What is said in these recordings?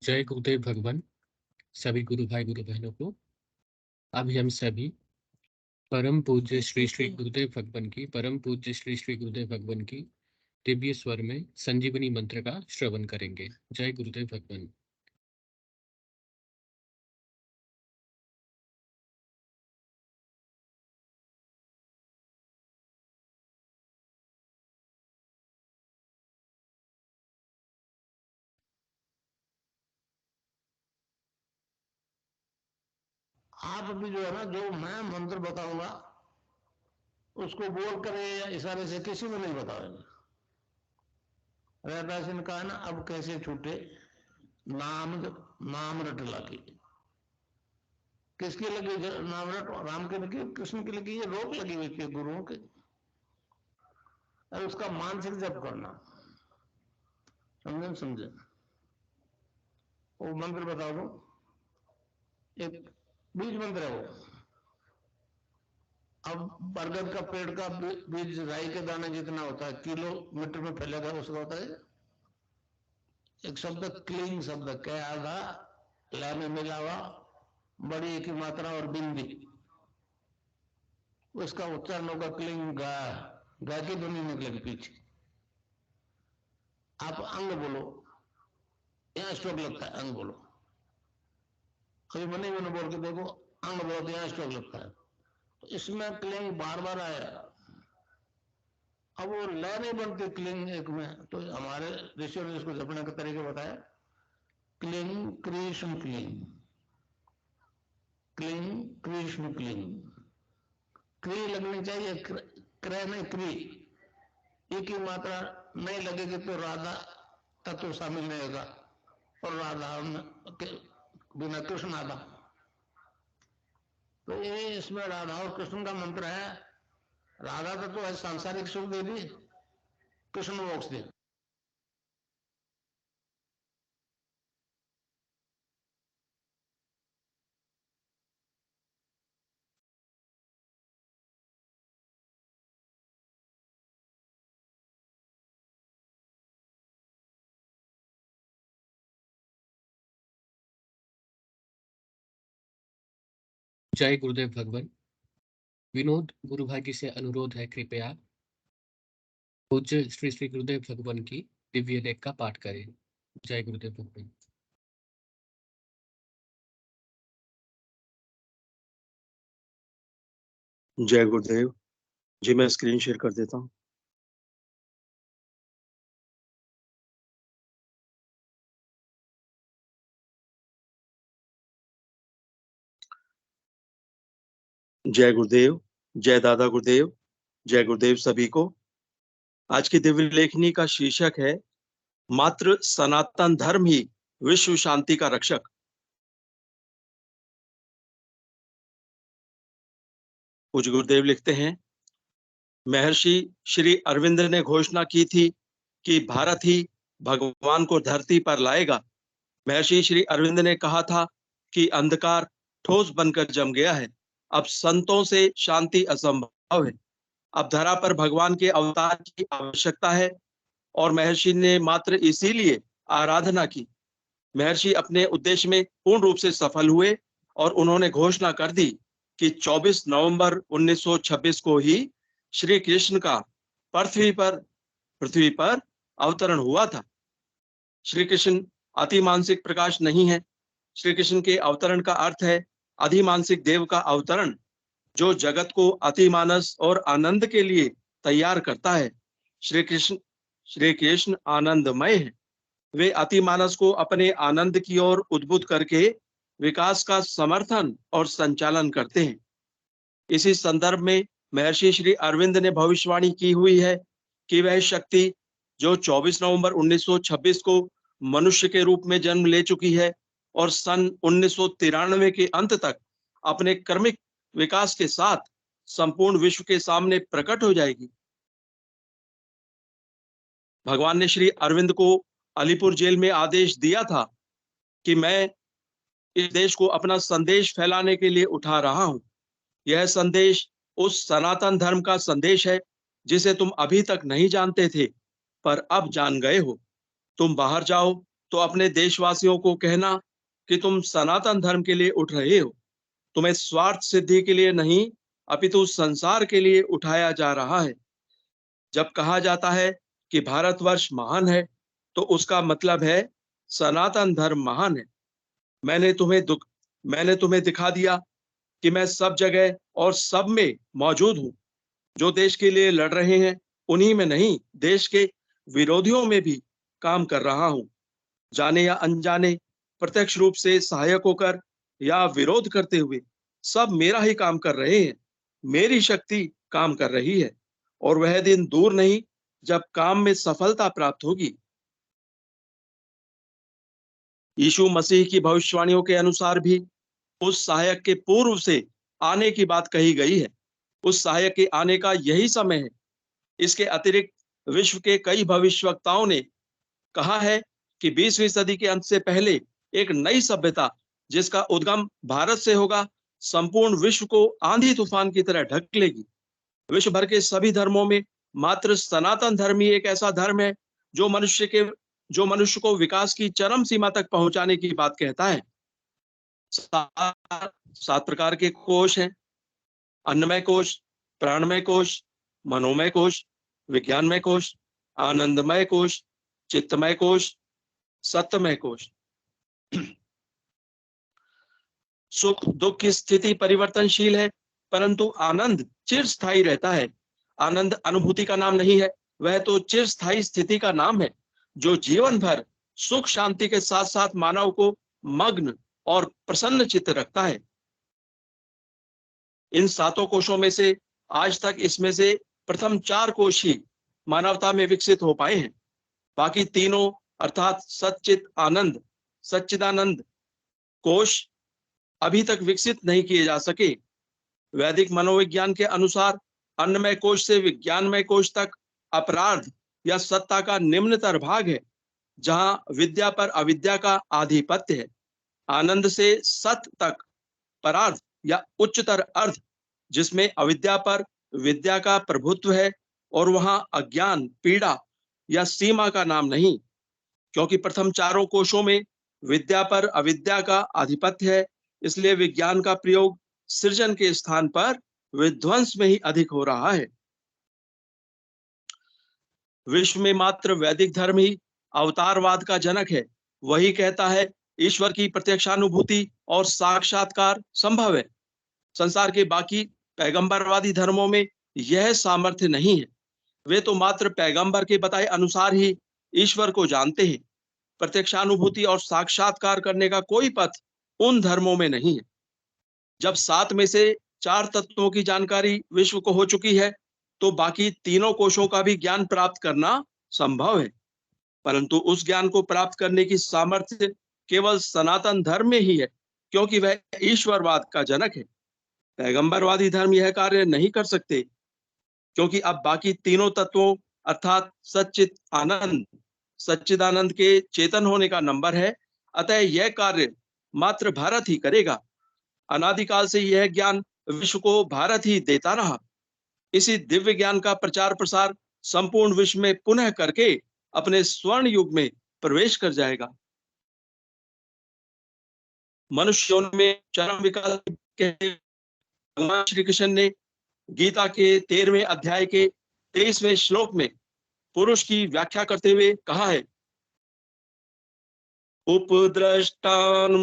जय गुरुदेव भगवान। सभी गुरु भाई गुरु बहनों को अभी हम सभी परम पूज्य श्री श्री गुरुदेव भगवान की दिव्य स्वर में संजीवनी मंत्र का श्रवण करेंगे। जय गुरुदेव भगवान। आप भी जो है ना, जो मैं मंत्र बताऊंगा उसको बोल कर या इशारे से किसी को नहीं बताओगे। रैदास ने कहा ना, अब कैसे छूटे नाम रट लगी। किसकी लगी नाम रट? राम की लगी, कृष्ण की लगी, ये रोक लगी हुई थी गुरुओं की। और उसका मानसिक जप करना, समझे? वो मंत्र बता दो, एक बीज मंत्र है वो। अब बरगद का पेड़ का बीज राई के दाने जितना होता है, किलोमीटर में फैलेगा, उसका होता है एक शब्द क्लीन शब्द, क्या आधा ला में मिला हुआ, बड़ी की मात्रा और बिंदी, उसका उच्चारण होगा क्लीन गा। गा की ध्वनि निकलेगी पीछे। आप अंग बोलो, यहाँ स्ट्रोक लगता है, अंग बोलो। कभी मनी मैंने बोल के देखो, अंग बोलो तो यहाँ स्ट्रोक लगता है। तो इसमें क्लिंग बार बार आया। अब वो लय नहीं बनती क्लिंग एक में, तो हमारे ऋषियों ने इसको जपने का तरीका बताया। Cling Krishna cling, cling Krishna cling. क्री लगनी चाहिए, क्रय नहीं क्री। एक ही मात्रा नहीं लगेगी तो राधा तत्व शामिल नहीं होगा, और राधा के बिना कृष्ण आधा। तो ये इसमें राधा और कृष्ण का मंत्र है। राधा तत्व है सांसारिक सुख दे दी, कृष्ण मोक्ष दे। जय गुरुदेव भगवान। विनोद गुरु भाई से अनुरोध है, कृपया पूज्य श्री श्री गुरुदेव भगवान की दिव्य लेख का पाठ करें। जय गुरुदेव भगवान। जय गुरुदेव जी। मैं स्क्रीन शेयर कर देता हूँ। जय गुरुदेव, जय दादा गुरुदेव, जय गुरुदेव सभी को। आज की दिव्य लेखनी का शीर्षक है मात्र सनातन धर्म ही विश्व शांति का रक्षक। पूज्य गुरुदेव लिखते हैं, महर्षि श्री अरविंद ने घोषणा की थी कि भारत ही भगवान को धरती पर लाएगा। महर्षि श्री अरविंद ने कहा था कि अंधकार ठोस बनकर जम गया है, अब संतों से शांति असंभव है, अब धरा पर भगवान के अवतार की आवश्यकता है। और महर्षि ने मात्र इसीलिए आराधना की। महर्षि अपने उद्देश्य में पूर्ण रूप से सफल हुए और उन्होंने घोषणा कर दी कि 24 नवंबर 1926 को ही श्री कृष्ण का पृथ्वी पर अवतरण हुआ था। श्री कृष्ण अतिमानसिक प्रकाश नहीं है। श्री कृष्ण के अवतरण का अर्थ है अधिमानसिक देव का अवतरण, जो जगत को अतिमानस और आनंद के लिए तैयार करता है। श्री कृष्ण आनंदमय है। वे अतिमानस को अपने आनंद की ओर उद्बुद्ध करके विकास का समर्थन और संचालन करते हैं। इसी संदर्भ में महर्षि श्री अरविंद ने भविष्यवाणी की हुई है कि वह शक्ति जो 24 नवंबर 1926 को मनुष्य के रूप में जन्म ले चुकी है और सन 1993 के अंत तक अपने कर्मिक विकास के साथ संपूर्ण विश्व के सामने प्रकट हो जाएगी। भगवान ने श्री अरविंद को अलीपुर जेल में आदेश दिया था कि मैं इस देश को अपना संदेश फैलाने के लिए उठा रहा हूं। यह संदेश उस सनातन धर्म का संदेश है जिसे तुम अभी तक नहीं जानते थे, पर अब जान गए हो। तुम बाहर जाओ तो अपने देशवासियों को कहना कि तुम सनातन धर्म के लिए उठ रहे हो। तुम्हें स्वार्थ सिद्धि के लिए नहीं, अपितु संसार के लिए उठाया जा रहा है। जब कहा जाता है कि भारतवर्ष महान है, तो उसका मतलब है सनातन धर्म महान है। मैंने तुम्हें दिखा दिया कि मैं सब जगह और सब में मौजूद हूँ। जो देश के लिए लड़ रहे हैं, उन्हीं में नहीं, देश के विरोधियों में भी काम कर रहा हूँ। जाने या अनजाने, प्रत्यक्ष रूप से सहायक होकर या विरोध करते हुए, सब मेरा ही काम कर रहे हैं। मेरी शक्ति काम कर रही है, और वह दिन दूर नहीं जब काम में सफलता प्राप्त होगी। यीशु मसीह की भविष्यवाणियों के अनुसार भी उस सहायक के पूर्व से आने की बात कही गई है। उस सहायक के आने का यही समय है। इसके अतिरिक्त विश्व के कई भविष्यवक्ताओं ने कहा है कि 20वीं सदी के अंत से पहले एक नई सभ्यता, जिसका उद्गम भारत से होगा, संपूर्ण विश्व को आंधी तूफान की तरह ढक लेगी। विश्व भर के सभी धर्मों में मात्र सनातन धर्म ही एक ऐसा धर्म है जो मनुष्य को विकास की चरम सीमा तक पहुंचाने की बात कहता है। 7 प्रकार के कोश हैं: अन्नमय कोश, प्राणमय कोश, मनोमय कोश, विज्ञानमय कोश, आनंदमय कोश, चित्तमय कोश, सत्यमय कोश। सुख दुख की स्थिति परिवर्तनशील है, परंतु आनंद चिरस्थायी रहता है। आनंद अनुभूति का नाम नहीं है, वह तो चिरस्थायी स्थिति का नाम है, जो जीवन भर सुख शांति के साथ साथ मानव को मग्न और प्रसन्न चित्त रखता है। इन 7 कोशों में से आज तक इसमें से प्रथम 4 कोश ही मानवता में विकसित हो पाए हैं। बाकी तीनों अर्थात सच्चिदानंद कोश अभी तक विकसित नहीं किए जा सके। वैदिक मनोविज्ञान के अनुसार अन्नमय कोश से विज्ञानमय कोश तक अपराध या सत्ता का निम्नतर भाग है, जहां विद्या पर अविद्या का आधिपत्य है। आनंद से सत तक परार्थ या उच्चतर अर्थ, जिसमें अविद्या पर विद्या का प्रभुत्व है, और वहां अज्ञान, पीड़ा या सीमा का नाम नहीं, क्योंकि प्रथम 4 कोशों में विद्या पर अविद्या का आधिपत्य है। इसलिए विज्ञान का प्रयोग सृजन के स्थान पर विध्वंस में ही अधिक हो रहा है। विश्व में मात्र वैदिक धर्म ही अवतारवाद का जनक है। वही कहता है ईश्वर की प्रत्यक्षानुभूति और साक्षात्कार संभव है। संसार के बाकी पैगंबरवादी धर्मों में यह सामर्थ्य नहीं है। वे तो मात्र पैगंबर के बताए अनुसार ही ईश्वर को जानते हैं। प्रत्यक्षानुभूति और साक्षात्कार करने का कोई पथ उन धर्मों में नहीं है। जब 7 में से 4 तत्वों की जानकारी विश्व को हो चुकी है, तो बाकी तीनों कोशों का भी ज्ञान प्राप्त करना संभव है। परंतु उस ज्ञान को प्राप्त करने की सामर्थ्य केवल सनातन धर्म में ही है, क्योंकि वह ईश्वरवाद का जनक है। पैगंबरवादी धर्म यह कार्य नहीं कर सकते, क्योंकि अब बाकी तीनों तत्वों अर्थात सच्चिदानंद के चेतन होने का नंबर है। अतः यह कार्य मात्र भारत ही करेगा। अनादिकाल से यह ज्ञान विश्व को भारत ही देता रहा। इसी दिव्य ज्ञान का प्रचार प्रसार संपूर्ण विश्व में पुनः करके अपने स्वर्ण युग में प्रवेश कर जाएगा। मनुष्यों में चरम विकास के भगवान श्री कृष्ण ने गीता के 13वें अध्याय के 23वें श्लोक में पुरुष की व्याख्या करते हुए कहा है, उपद्रष्टानुता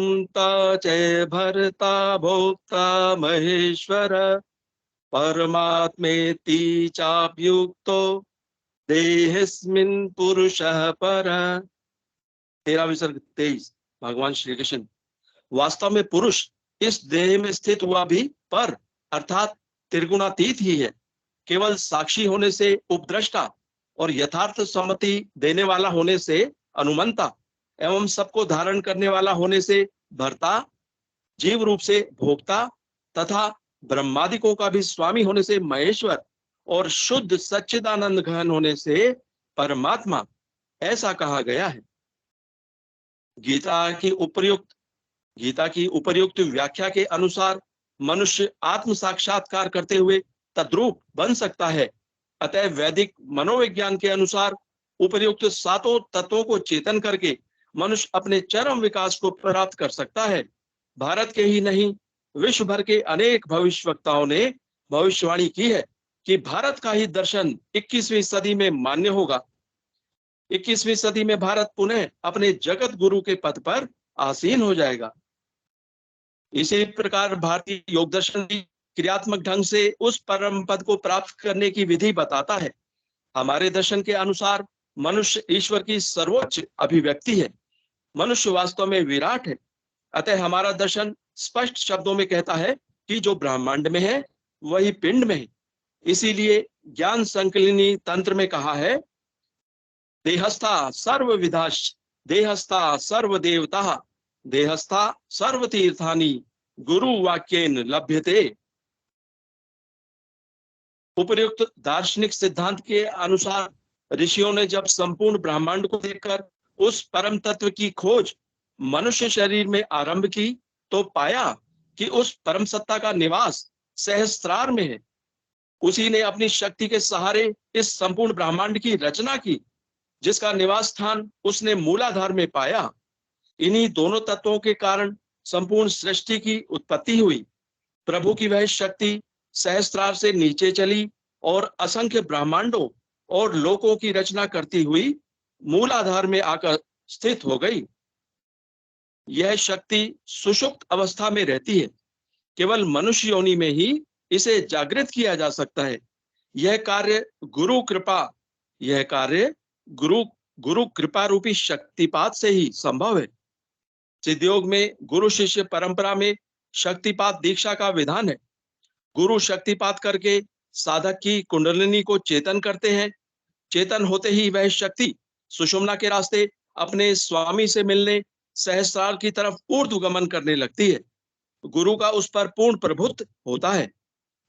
च भर्ता भोक्ता महेश्वर परमात्मेति चाप्युक्तो देहेस्मिन् पुरुषः पर। 13वां विसर्ग 23। भगवान श्री कृष्ण, वास्तव में पुरुष इस देह में स्थित हुआ भी पर अर्थात त्रिगुणातीत ही है। केवल साक्षी होने से उपद्रष्टा और यथार्थ सम्मति देने वाला होने से अनुमंता एवं सबको धारण करने वाला होने से भर्ता, जीव रूप से भोक्ता तथा ब्रह्मादिकों का भी स्वामी होने से महेश्वर और शुद्ध सच्चिदानंद घन होने से परमात्मा, ऐसा कहा गया है। गीता की उपर्युक्त व्याख्या के अनुसार मनुष्य आत्म साक्षात्कार करते हुए तद्रूप बन सकता है। अतः वैदिक मनोविज्ञान के अनुसार उपर्युक्त 7 तत्वों को चेतन करके मनुष्य अपने चरम विकास को प्राप्त कर सकता है। भारत के ही नहीं, विश्व भर के अनेक भविष्यवक्ताओं ने भविष्यवाणी की है कि भारत का ही दर्शन 21वीं सदी में मान्य होगा। 21वीं सदी में भारत पुनः अपने जगत गुरु के पद पर आसीन हो जाएगा। इसी प्रकार भारतीय योग दर्शन भी क्रियात्मक ढंग से उस परम पद को प्राप्त करने की विधि बताता है। हमारे दर्शन के अनुसार मनुष्य ईश्वर की सर्वोच्च अभिव्यक्ति है। मनुष्य वास्तव में विराट है। अतः हमारा दर्शन स्पष्ट शब्दों में कहता है कि जो ब्रह्मांड में है वही पिंड में है। इसीलिए ज्ञान संकलिनी तंत्र में कहा है, देहस्था सर्वविधाश्च देहस्था सर्वदेवता देहस्था सर्वतीर्थानि गुरु वाक्येन लभ्यते। उपर्युक्त दार्शनिक सिद्धांत के अनुसार ऋषियों ने जब संपूर्ण ब्रह्मांड को देखकर उस परम तत्व की खोज मनुष्य शरीर में आरंभ की तो पाया कि उस परम सत्ता का निवास सहस्त्रार में है। उसी ने अपनी शक्ति के सहारे इस संपूर्ण ब्रह्मांड की रचना की, जिसका निवास स्थान उसने मूलाधार में पाया। इन्हीं दोनों तत्वों के कारण संपूर्ण सृष्टि की उत्पत्ति हुई। प्रभु की वह शक्ति सहस्त्रार से नीचे चली और असंख्य ब्रह्मांडों और लोकों की रचना करती हुई मूलाधार में आकर स्थित हो गई। यह शक्ति सुषुप्त अवस्था में रहती है। केवल मनुष्य योनि में ही इसे जागृत किया जा सकता है। यह कार्य गुरु कृपा रूपी शक्तिपात से ही संभव है। सिद्धयोग में गुरु शिष्य परंपरा में शक्तिपात दीक्षा का विधान है। गुरु शक्तिपात करके साधक की कुंडलिनी को चेतन करते हैं। चेतन होते ही वह शक्ति सुषुम्ना के रास्ते अपने स्वामी से मिलने सहस्रार की तरफ ऊर्ध्वगमन करने लगती है। गुरु का उस पर पूर्ण प्रभुत्व होता है,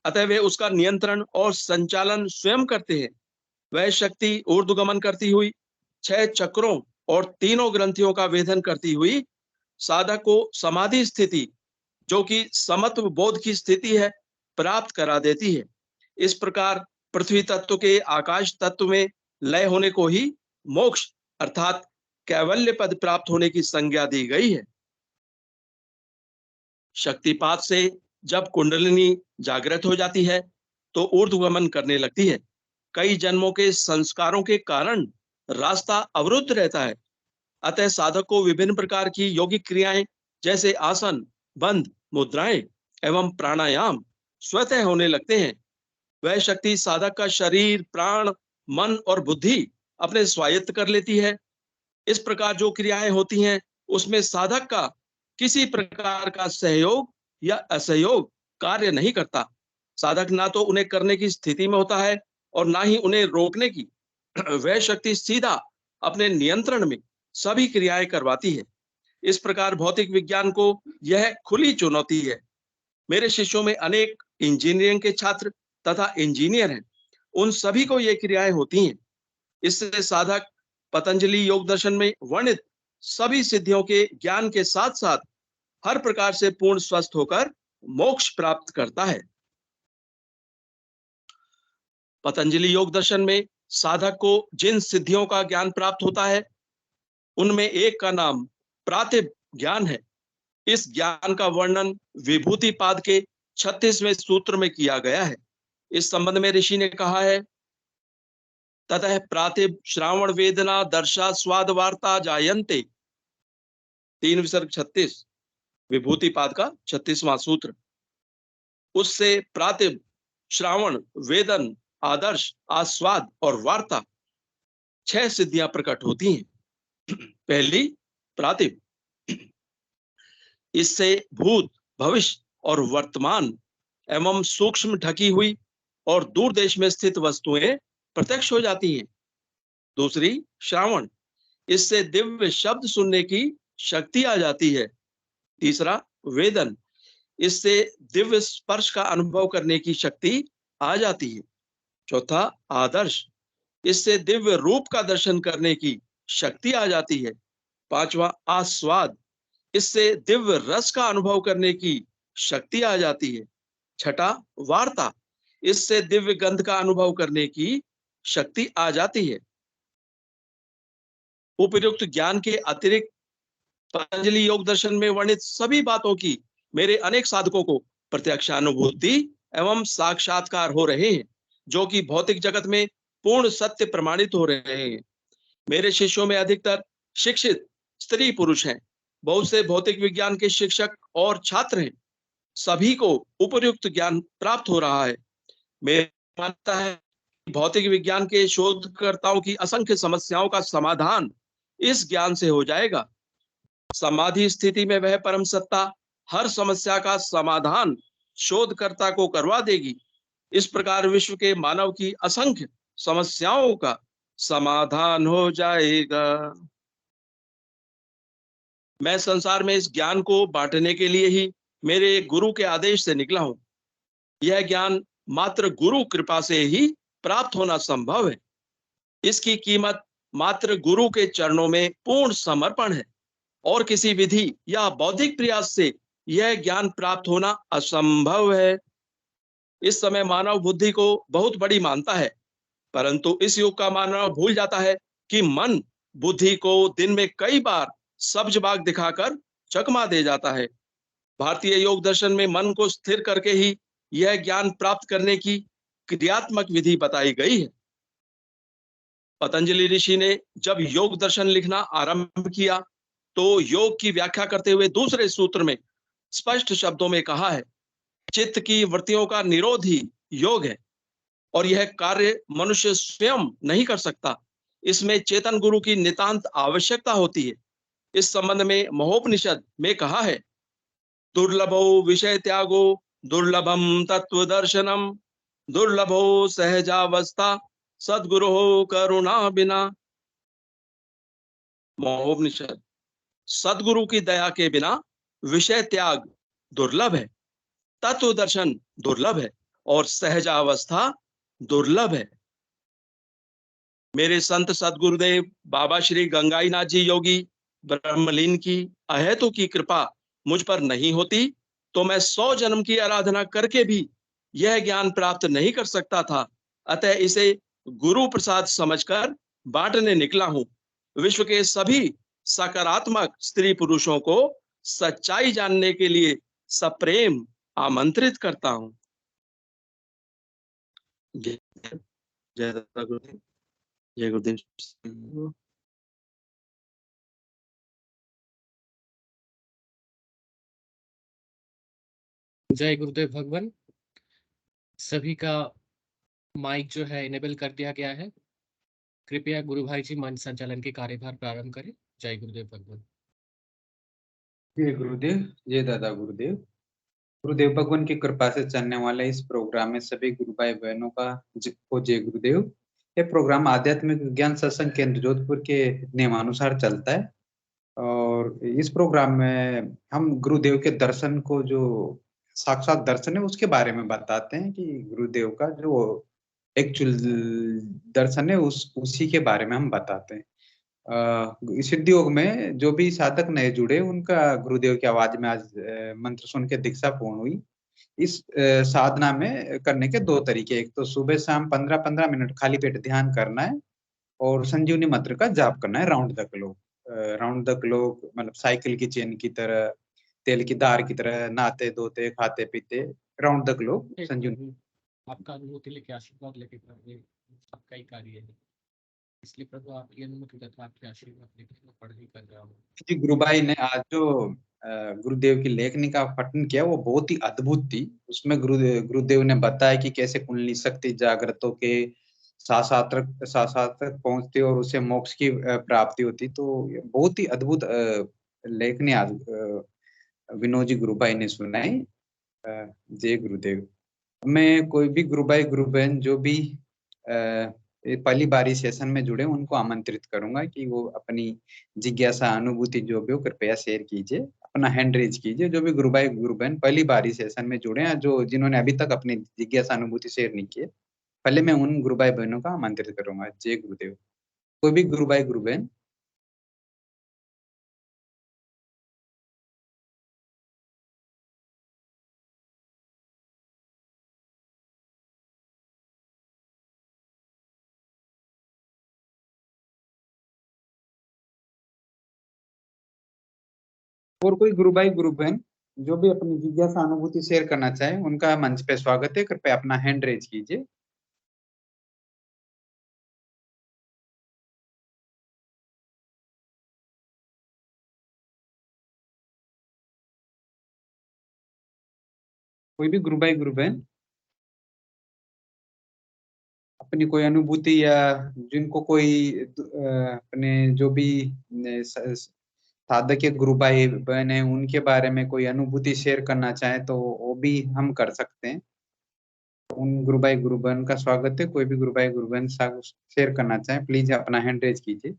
अतः वे उसका नियंत्रण और संचालन स्वयं करते हैं। वह शक्ति ऊर्ध्वगमन करती हुई 6 चक्रों और तीनों ग्रंथियों का वेधन करती हुई साधक को समाधि स्थिति, जो कि समत्व बोध की स्थिति है, प्राप्त करा देती है। इस प्रकार पृथ्वी तत्व के आकाश तत्व में लय होने को ही मोक्ष अर्थात कैवल्य पद प्राप्त होने की संज्ञा दी गई है। शक्तिपात से जब कुंडलिनी जागृत हो जाती है तो ऊर्ध्वगमन करने लगती है। कई जन्मों के संस्कारों के कारण रास्ता अवरुद्ध रहता है। अतः साधक को विभिन्न प्रकार की योगिक क्रियाएं जैसे आसन, बंध, मुद्राएं एवं प्राणायाम स्वतः होने लगते हैं। वह शक्ति साधक का शरीर, प्राण, मन और बुद्धि अपने स्वायत्त कर लेती है। इस प्रकार जो क्रियाएं होती हैं उसमें साधक का किसी प्रकार का सहयोग या असहयोग कार्य नहीं करता। साधक ना तो उन्हें करने की स्थिति में होता है और ना ही उन्हें रोकने की। वह शक्ति सीधा अपने नियंत्रण में सभी क्रियाएं करवाती है। इस प्रकार भौतिक विज्ञान को यह खुली चुनौती है। मेरे शिष्यों में अनेक इंजीनियरिंग के छात्र तथा इंजीनियर हैं। उन सभी को ये क्रियाएं होती हैं। इससे साधक पतंजलि योग दर्शन में वर्णित सभी सिद्धियों के ज्ञान के साथ साथ हर प्रकार से पूर्ण स्वस्थ होकर मोक्ष प्राप्त करता है। पतंजलि योग दर्शन में साधक को जिन सिद्धियों का ज्ञान प्राप्त होता है उनमें एक का नाम प्रातिभ ज्ञान है। इस ज्ञान का वर्णन विभूतिपाद के 36वें सूत्र में किया गया है। इस संबंध में ऋषि ने कहा है, ततः प्रातिभ श्रावण वेदना दर्शा स्वाद वार्ता जायन्ते। 3 विसर्ग 36 विभूतिपाद का 36वां सूत्र। उससे प्रातिभ, श्रावण, वेदन, आदर्श, आस्वाद और वार्ता 6 सिद्धियां प्रकट होती हैं। पहली प्रातिभ, इससे भूत, भविष्य और वर्तमान एवं सूक्ष्म ढकी हुई और दूर देश में स्थित वस्तुएं प्रत्यक्ष हो जाती हैं। दूसरी श्रावण, इससे दिव्य शब्द सुनने की शक्ति आ जाती है। तीसरा वेदन, इससे दिव्य स्पर्श का अनुभव करने की शक्ति आ जाती है। चौथा आदर्श, इससे दिव्य रूप का दर्शन करने की शक्ति आ जाती है। पांचवा आस्वाद, इससे दिव्य रस का अनुभव करने की शक्ति आ जाती है। छठा वार्ता, इससे दिव्य गंध का अनुभव करने की शक्ति आ जाती है। उपयुक्त ज्ञान के अतिरिक्त पतंजलि योग दर्शन में वर्णित सभी बातों की मेरे अनेक साधकों को प्रत्यक्षानुभूति एवं साक्षात्कार हो रहे हैं, जो कि भौतिक जगत में पूर्ण सत्य प्रमाणित हो रहे हैं। मेरे शिष्यों में अधिकतर शिक्षित स्त्री पुरुष हैं। बहुत से भौतिक विज्ञान के शिक्षक और छात्र हैं। सभी को उपयुक्त ज्ञान प्राप्त हो रहा है। मेरी मान्यता है कि भौतिक विज्ञान के शोधकर्ताओं की असंख्य समस्याओं का समाधान इस ज्ञान से हो जाएगा। समाधि स्थिति में वह परम सत्ता हर समस्या का समाधान शोधकर्ता को करवा देगी। इस प्रकार विश्व के मानव की असंख्य समस्याओं का समाधान हो जाएगा। मैं संसार में इस ज्ञान को बांटने के लिए ही मेरे गुरु के आदेश से निकला हूं। यह ज्ञान मात्र गुरु कृपा से ही प्राप्त होना संभव है। इसकी कीमत मात्र गुरु के चरणों में पूर्ण समर्पण है और किसी विधि या बौद्धिक प्रयास से यह ज्ञान प्राप्त होना असंभव है। इस समय मानव बुद्धि को बहुत बड़ी मानता है, परंतु इस युग का मानव भूल जाता है कि मन बुद्धि को दिन में कई बार सब्ज बाग दिखाकर चकमा दे जाता है। भारतीय योग दर्शन में मन को स्थिर करके ही यह ज्ञान प्राप्त करने की क्रियात्मक विधि बताई गई है। पतंजलि ऋषि ने जब योग दर्शन लिखना आरंभ किया तो योग की व्याख्या करते हुए दूसरे सूत्र में स्पष्ट शब्दों में कहा है, चित्त की वृत्तियों का निरोध ही योग है और यह कार्य मनुष्य स्वयं नहीं कर सकता। इसमें चेतन गुरु की नितांत आवश्यकता होती है। इस संबंध में महोपनिषद में कहा है, दुर्लभो विषय त्यागो दुर्लभम तत्व दर्शनम दुर्लभो सहजावस्था सद्गुरु करुणा बिना। महोपनिषद। सद्गुरु की दया के बिना विषय त्याग दुर्लभ है, तत्व दर्शन दुर्लभ है और सहजावस्था दुर्लभ है। मेरे संत सदगुरुदेव बाबा श्री गंगाईनाथ जी योगी ब्रह्मलीन की अहेतु की कृपा मुझ पर नहीं होती तो मैं 100 जन्म की आराधना करके भी यह ज्ञान प्राप्त नहीं कर सकता था। अतः इसे गुरु प्रसाद समझकर बांटने निकला हूं। विश्व के सभी सकारात्मक स्त्री पुरुषों को सच्चाई जानने के लिए सप्रेम आमंत्रित करता हूं। जय जय दादा गुरुदेव, जय गुरुदेव। जय गुरुदेव भगवान। सभी का माइक जो है इनेबल कर दिया गया है। कृपया गुरु भाई जी मंच संचालन के कार्यभार प्रारंभ करें। जय गुरुदेव भगवान। जय गुरुदेव, जय दादा गुरुदेव। गुरुदेव भगवान की कृपा से चलने वाले इस प्रोग्राम में सभी गुरु भाई बहनों को जय गुरुदेव। ये प्रोग्राम आध्यात्मिक विज्ञान सत्संग केंद्र जोधपुर के नियमानुसार चलता है और इस प्रोग्राम में हम गुरुदेव के दर्शन को, जो साक्षात दर्शन है, उसके बारे में बताते हैं कि गुरुदेव का जो एक्चुअल दर्शन है उसी के बारे में हम बताते हैं। सिद्ध योग में जो भी साधक नए जुड़े उनका गुरुदेव की आवाज में आज मंत्र सुन के दीक्षा पूर्ण हुई। इस साधना में करने के 2 तरीके, एक तो सुबह शाम 15-15 मिनट खाली पेट ध्यान करना है और संजीवनी मंत्र का जाप करना है round the clock. Round the clock मतलब साइकिल की चेन की तरह, तेल की धार की तरह, नहाते धोते खाते पीते राउंड द क्लॉक संजीवनी। आपका अनुभूति लेके आशीर्वाद लेके आपका ही कार्य है, इसलिए प्रभु आपकी अनुमति तथा आपके आशीर्वाद लेके मैं पढ़ाई कर रहा हूँ। जी, गुरु भाई ने आज जो गुरुदेव की लेखनी का पठन किया वो बहुत ही अद्भुत थी। उसमें गुरुदेव ने बताया कि कैसे कुंडली शक्ति जागृतों के साथ तक पहुंचती और उसे मोक्ष की प्राप्ति होती। तो ये बहुत ही अद्भुत लेखनी आज विनोद जी गुरु भाई ने सुनाई। जय गुरुदेव। मैं कोई भी गुरु भाई गुरु बहन जो भी ये पहली बारी सेशन में जुड़े उनको आमंत्रित करूंगा कि वो अपनी जिज्ञासा अनुभूति जो भी हो कृपया शेयर कीजिए, अपना हैंड रेज कीजिए। जो भी गुरु भाई गुरु बहन पहली बारी सेशन में जुड़े हैं, जो जिन्होंने अभी तक अपनी जिज्ञासा अनुभूति शेयर नहीं की है, पहले मैं उन गुरु भाई बहनों का आमंत्रित करूंगा। जय गुरुदेव। कोई भी गुरु भाई गुरु बहन और कोई गुरु भाई गुरु बहन जो भी अपनी जिज्ञासा अनुभूति शेयर करना चाहे उनका मंच पे स्वागत है। कृपया अपना हैंड रेज कीजिए। कोई भी गुरु भाई गुरु बहन अपनी कोई अनुभूति या जिनको कोई अपने जो भी साधक के गुरु भाई बहन है उनके बारे में कोई अनुभूति शेयर करना चाहे तो वो भी हम कर सकते हैं। उन गुरु भाई गुरु बहन का स्वागत है। कोई भी गुरु भाई गुरु बहन शेयर करना चाहे प्लीज अपना हैंड रेज कीजिए।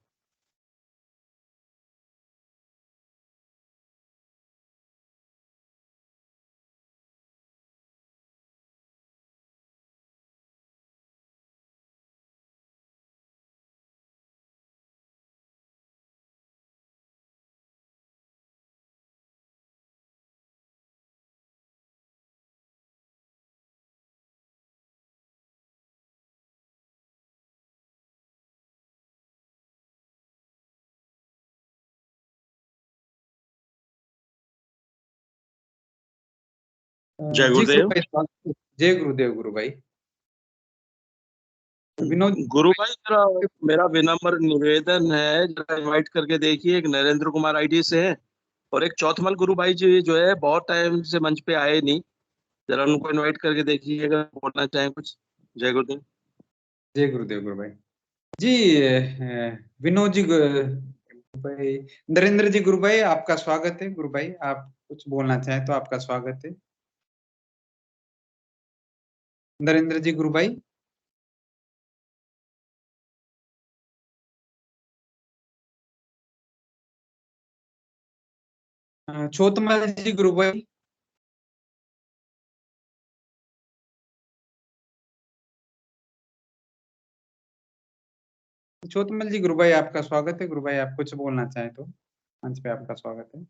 जय जी गुरु गुरुदेव। भाई स्वागत है। जय गुरुदेव गुरु भाई। विनोद गुरु भाई मेरा विनम्र निवेदन है, जरा इनवाइट करके देखिए। एक नरेंद्र कुमार आईडी से है और एक चौथमल गुरु भाई जी जो है बहुत टाइम से मंच पे आए नहीं, जरा उनको इनवाइट करके देखिए अगर बोलना चाहें कुछ। जय गुरुदेव। जय गुरुदेव गुरु भाई। जी विनोद जी भाई नरेंद्र जी गुरु भाई आपका स्वागत है। गुरु भाई आप कुछ बोलना चाहें तो आपका स्वागत है। नरेंद्र जी गुरु भाई। छोतमल जी गुरु भाई। छोतमल जी गुरु भाई आपका स्वागत है। गुरु भाई आप कुछ बोलना चाहें तो मंच पे आपका स्वागत है।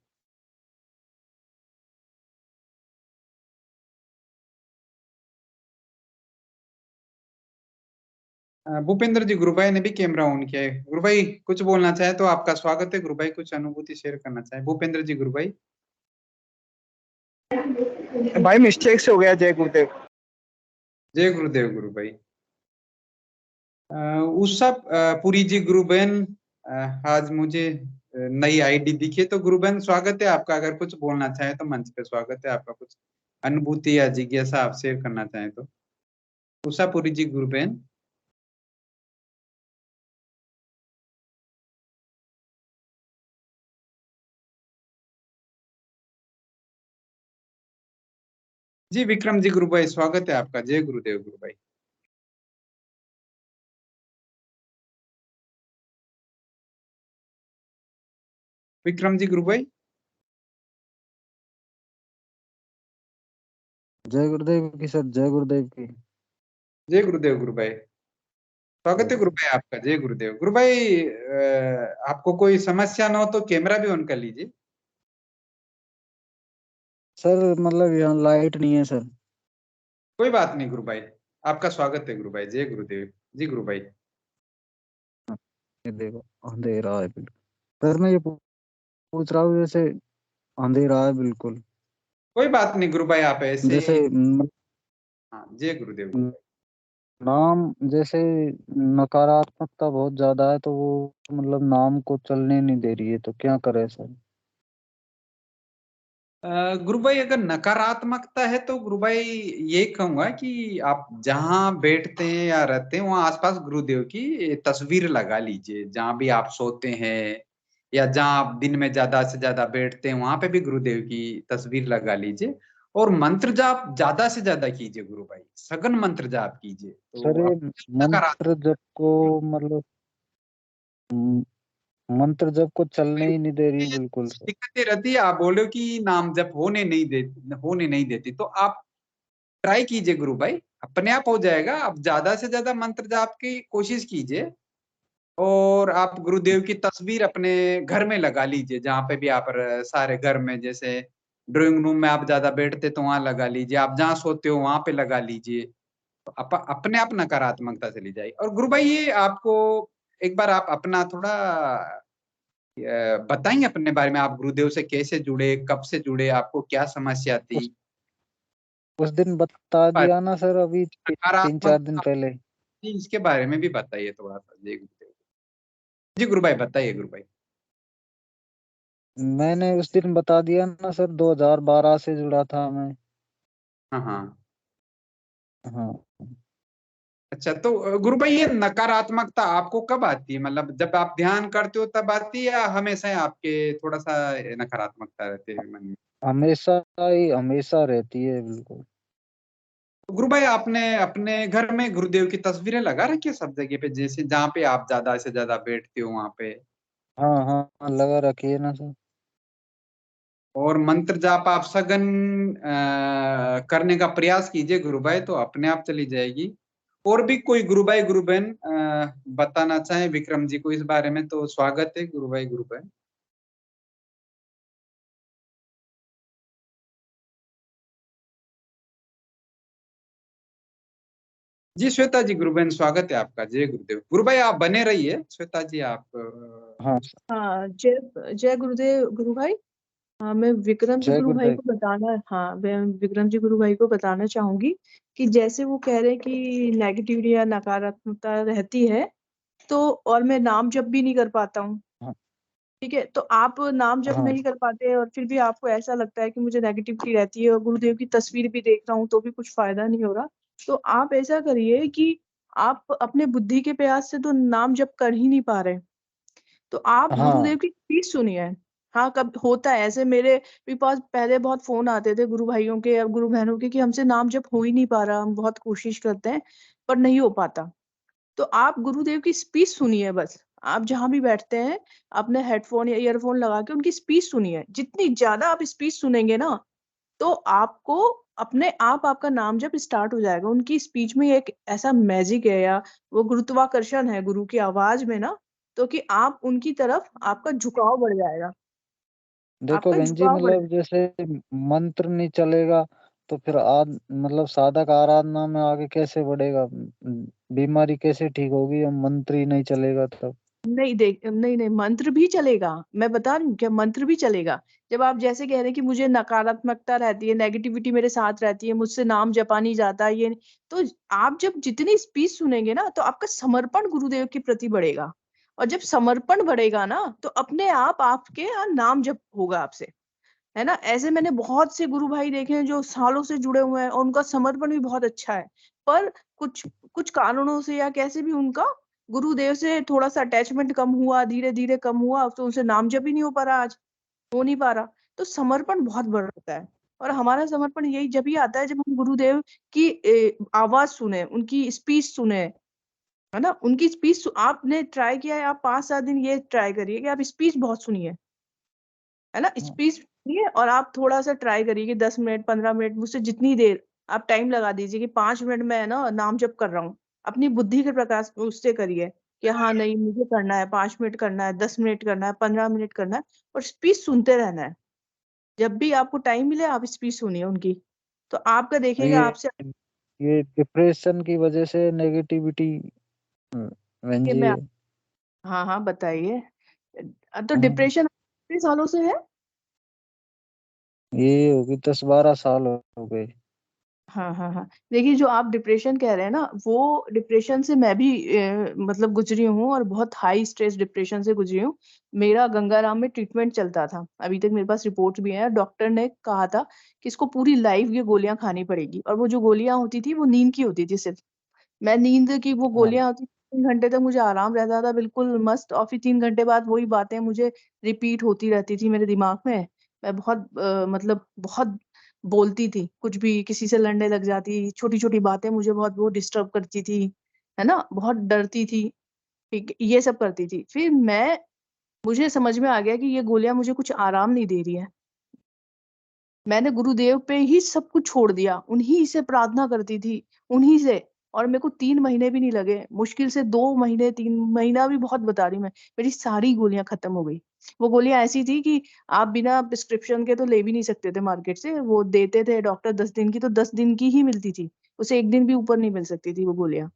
भूपेंद्र जी गुरु भाई ने भी कैमरा ऑन किया है। गुरु भाई कुछ बोलना चाहे तो आपका स्वागत है। गुरु भाई कुछ अनुभूति शेयर करना चाहे भूपेंद्र जी गुरु भाई। भाई मिस्टेक से हो गया। जय गुरुदेव। जय गुरुदेव गुरु भाई। उषा पुरी जी गुरु बहन आज मुझे नई आईडी दिखी तो गुरु बहन स्वागत है आपका। अगर कुछ बोलना चाहे तो मंच पे स्वागत है आपका। कुछ अनुभूति या जिज्ञासा आप शेयर करना चाहें तो उषा पुरी जी गुरु बहन। जी विक्रम जी गुरु भाई स्वागत है आपका। जय गुरुदेव गुरु भाई। विक्रम जी गुरु भाई। जय गुरुदेव की सर। जय गुरुदेव की। जय गुरुदेव गुरु भाई। स्वागत है गुरु भाई आपका। जय गुरुदेव गुरु भाई। आपको कोई समस्या ना हो तो कैमरा भी ऑन कर लीजिए। सर मतलब यहाँ लाइट नहीं है सर। कोई बात नहीं गुरु भाई आपका स्वागत है गुरु भाई। जय गुरुदेव जी गुरु भाई। ये देखो अंधेरा है बिल्कुल। सर मैं ये पूछ रहा हूँ जैसे अंधेरा है बिल्कुल। कोई बात नहीं गुरु भाई आप ऐसे जैसे ही। हाँ जय गुरुदेव गुरु भाई। नाम जैसे नकारात्मकता बहुत ज्यादा है तो वो मतलब नाम को चलने नहीं दे रही है तो क्या करे सर। गुरु भाई अगर नकारात्मकता है तो गुरु भाई ये कहूंगा कि आप जहां बैठते हैं या रहते हैं वहां आसपास गुरुदेव की तस्वीर लगा लीजिए। जहां भी आप सोते हैं या जहां आप दिन में ज्यादा से ज्यादा बैठते हैं वहां पे भी गुरुदेव की तस्वीर लगा लीजिए। और मंत्र जाप ज्यादा से ज्यादा कीजिए गुरु भाई। सघन मंत्र जाप कीजिए सर तो ये नकारात्मक मंत्र जप को मतलब मंत्र जप को चलने ही नहीं दे रही बिल्कुल सर। दिक्कतें रहती है। आप बोलो कि नाम जप होने नहीं देती तो आप ट्राई कीजिए गुरु भाई। अपने आप हो जाएगा। आप ज्यादा से ज्यादा मंत्र जाप की कोशिश कीजिए। और आप गुरुदेव की तस्वीर अपने घर में लगा लीजिए। जहां पे भी आप सारे घर में जैसे ड्राइंग रूम में आप ज्यादा बैठते तो वहां लगा लीजिए। आप जहाँ सोते हो वहां पे लगा लीजिए। तो अपने आप नकारात्मकता चली जाएगी। और गुरु भाई ये आपको एक बार आप अपना थोड़ा बताएंगे अपने बारे में, आप गुरुदेव से कैसे जुड़े, कब से जुड़े, आपको क्या समस्या थी? उस दिन बता दिया ना सर, अभी 3-4 दिन नकारात्मक पहले। इसके बारे में भी बताइए थोड़ा सा। जी गुरुदेव, जी गुरु भाई बताइए गुरु भाई। मैंने उस दिन बता दिया ना सर, 2012 से जुड़ा था मैं। हाँ हाँ। हाँ। अच्छा, तो गुरु भाई ये नकारात्मकता आपको कब आती है? मतलब जब आप ध्यान करते हो तब आती है, या हमेशा ही आपके थोड़ा सा नकारात्मकता रहती है मन में? हमेशा रहती है बिल्कुल। तो गुरु भाई आपने अपने घर में गुरुदेव की तस्वीरें लगा रखी है सब जगह पे, जैसे जहाँ पे आप ज्यादा से ज्यादा बैठते हो वहां पे? हाँ हाँ हाँ, लगा रखी है ना सर। और मंत्र जाप आप सघन करने का प्रयास कीजिए गुरु भाई, तो अपने आप चली जाएगी। और भी कोई गुरु भाई गुरु बहन बताना चाहे विक्रम जी को इस बारे में, तो स्वागत है गुरु भाई गुरु बहन। जी श्वेता जी, गुरु बहन स्वागत है आपका। जय गुरुदेव। गुरु भाई आप बने रहिए, श्वेता जी आप हाँ हाँ, जय जय गुरुदेव गुरु भाई। हाँ, मैं विक्रम जी जय गुरु भाई गुरुदेव। को बताना, हाँ मैं विक्रम जी गुरु भाई को बताना चाहूंगी कि जैसे वो कह रहे हैं कि नेगेटिविटी या नकारात्मकता रहती है, तो और मैं नाम जप भी नहीं कर पाता हूँ। हाँ ठीक है, तो आप नाम जप हाँ नहीं कर पाते और फिर भी आपको ऐसा लगता है कि मुझे नेगेटिविटी रहती है और गुरुदेव की तस्वीर भी देख रहा हूँ तो भी कुछ फायदा नहीं हो रहा। तो आप ऐसा करिए कि आप अपने बुद्धि के प्रयास से तो नाम जप कर ही नहीं पा रहे, तो आप हाँ गुरुदेव की स्पीच सुनिए। हाँ, कब होता है ऐसे, मेरे भी पास पहले बहुत फोन आते थे गुरु भाइयों के या गुरु बहनों के कि हमसे नाम जप हो ही नहीं पा रहा, हम बहुत कोशिश करते हैं पर नहीं हो पाता। तो आप गुरुदेव की स्पीच सुनिए बस। आप जहां भी बैठते हैं अपने हेडफोन या ईयरफोन लगा के उनकी स्पीच सुनिए। जितनी ज्यादा आप स्पीच सुनेंगे ना, तो आपको अपने आप आपका नाम जप स्टार्ट हो जाएगा। उनकी स्पीच में एक ऐसा मैजिक है या वो गुरुत्वाकर्षण है गुरु की आवाज में ना, तो कि आप उनकी तरफ आपका झुकाव बढ़ जाएगा। देखो आपका बहन जी, झुकाव बढ़ मतलब जैसे मंत्र नहीं चलेगा तो फिर मतलब साधक आराधना में आगे कैसे बढ़ेगा? बीमारी कैसे ठीक होगी हम मंत्र ही नहीं चलेगा तब? नहीं, देख, नहीं नहीं, मंत्र भी चलेगा। मैं बता रही हूँ क्या, मंत्र भी चलेगा। जब आप जैसे कह रहे हैं कि मुझे नकारात्मकता रहती है, नेगेटिविटी मेरे साथ रहती है, मुझसे नाम जपा नहीं जाता ये, तो आप जब जितनी स्पीच सुनेंगे ना, तो आपका समर्पण गुरुदेव के प्रति बढ़ेगा। और जब समर्पण बढ़ेगा ना, तो अपने आप आपके यहाँ नाम जप होगा आपसे, है ना। ऐसे मैंने बहुत से गुरु भाई देखे हैं जो सालों से जुड़े हुए हैं और उनका समर्पण भी बहुत अच्छा है, पर कुछ कुछ कारणों से या कैसे भी उनका गुरुदेव से थोड़ा सा अटैचमेंट कम हुआ, धीरे धीरे कम हुआ, तो उनसे नाम जप ही नहीं हो पा रहा, आज हो नहीं पा रहा। तो समर्पण बहुत बढ़ता है। और हमारा समर्पण यही जब ही आता है जब हम गुरुदेव की आवाज सुने, उनकी स्पीच सुने, है ना। उनकी स्पीच आपने ट्राई किया है, आप 5-7 दिन ये ट्राई करिए कि आप स्पीच बहुत सुनिए, है ना। हाँ स्पीच सुनिए और आप थोड़ा सा ट्राई करिए कि 10 मिनट 15 मिनट, मुझसे जितनी देर आप टाइम लगा दीजिए कि 5 मिनट में है ना नाम जप कर रहा हूँ। अपनी बुद्धि के प्रकाश उससे करिए कि हाँ नहीं, मुझे करना है, 5 मिनट करना है, 10 मिनट करना है, 15 मिनट करना है, और स्पीच सुनते रहना है। जब भी आपको टाइम मिले आप स्पीच सुनिए उनकी, तो आपका देखिएगा ये आपसे ये डिप्रेशन की वजह से नेगेटिविटी बहन कि जी मैं। है। हाँ हाँ, बताइए। तो हाँ, डिप्रेशन कितने सालों से है? ये होगी 10-12 साल हो गए। हाँ हाँ हाँ, देखिए जो आप डिप्रेशन कह रहे हैं ना, वो डिप्रेशन से मैं भी मतलब गुजरी हूँ और बहुत हाई स्ट्रेस डिप्रेशन से गुजरी हूँ। मेरा गंगाराम में ट्रीटमेंट चलता था, अभी तक मेरे पास रिपोर्ट भी है। डॉक्टर ने कहा था कि इसको पूरी लाइफ ये गोलियां खानी पड़ेगी, और वो जो गोलियां होती थी वो नींद की होती थी सिर्फ। मैं नींद की वो हाँ गोलियां होती, 3 घंटे तक मुझे आराम रहता था बिल्कुल मस्त, और फिर 3 घंटे बाद वही बातें मुझे रिपीट होती रहती थी मेरे दिमाग में। मैं बहुत मतलब बहुत बोलती थी, कुछ भी किसी से लड़ने लग जाती, छोटी छोटी बातें मुझे बहुत वो डिस्टर्ब करती थी, है ना, बहुत डरती थी। ठीक, ये सब करती थी। फिर मुझे समझ में आ गया कि ये गोलियां मुझे कुछ आराम नहीं दे रही है। मैंने गुरुदेव पे ही सब कुछ छोड़ दिया, उन्हीं से प्रार्थना करती थी, उन्हीं से। और मेरे को 3 महीने भी नहीं लगे, मुश्किल से 2 महीने, 3 महीना भी बहुत बता रही मैं, मेरी सारी गोलियां खत्म हो गई। वो गोलियां ऐसी थी कि आप बिना प्रिस्क्रिप्शन के तो ले भी नहीं सकते थे मार्केट से, वो देते थे डॉक्टर 10 दिन की, तो 10 दिन की ही मिलती थी, उसे एक दिन भी ऊपर नहीं मिल सकती थी वो गोलियां।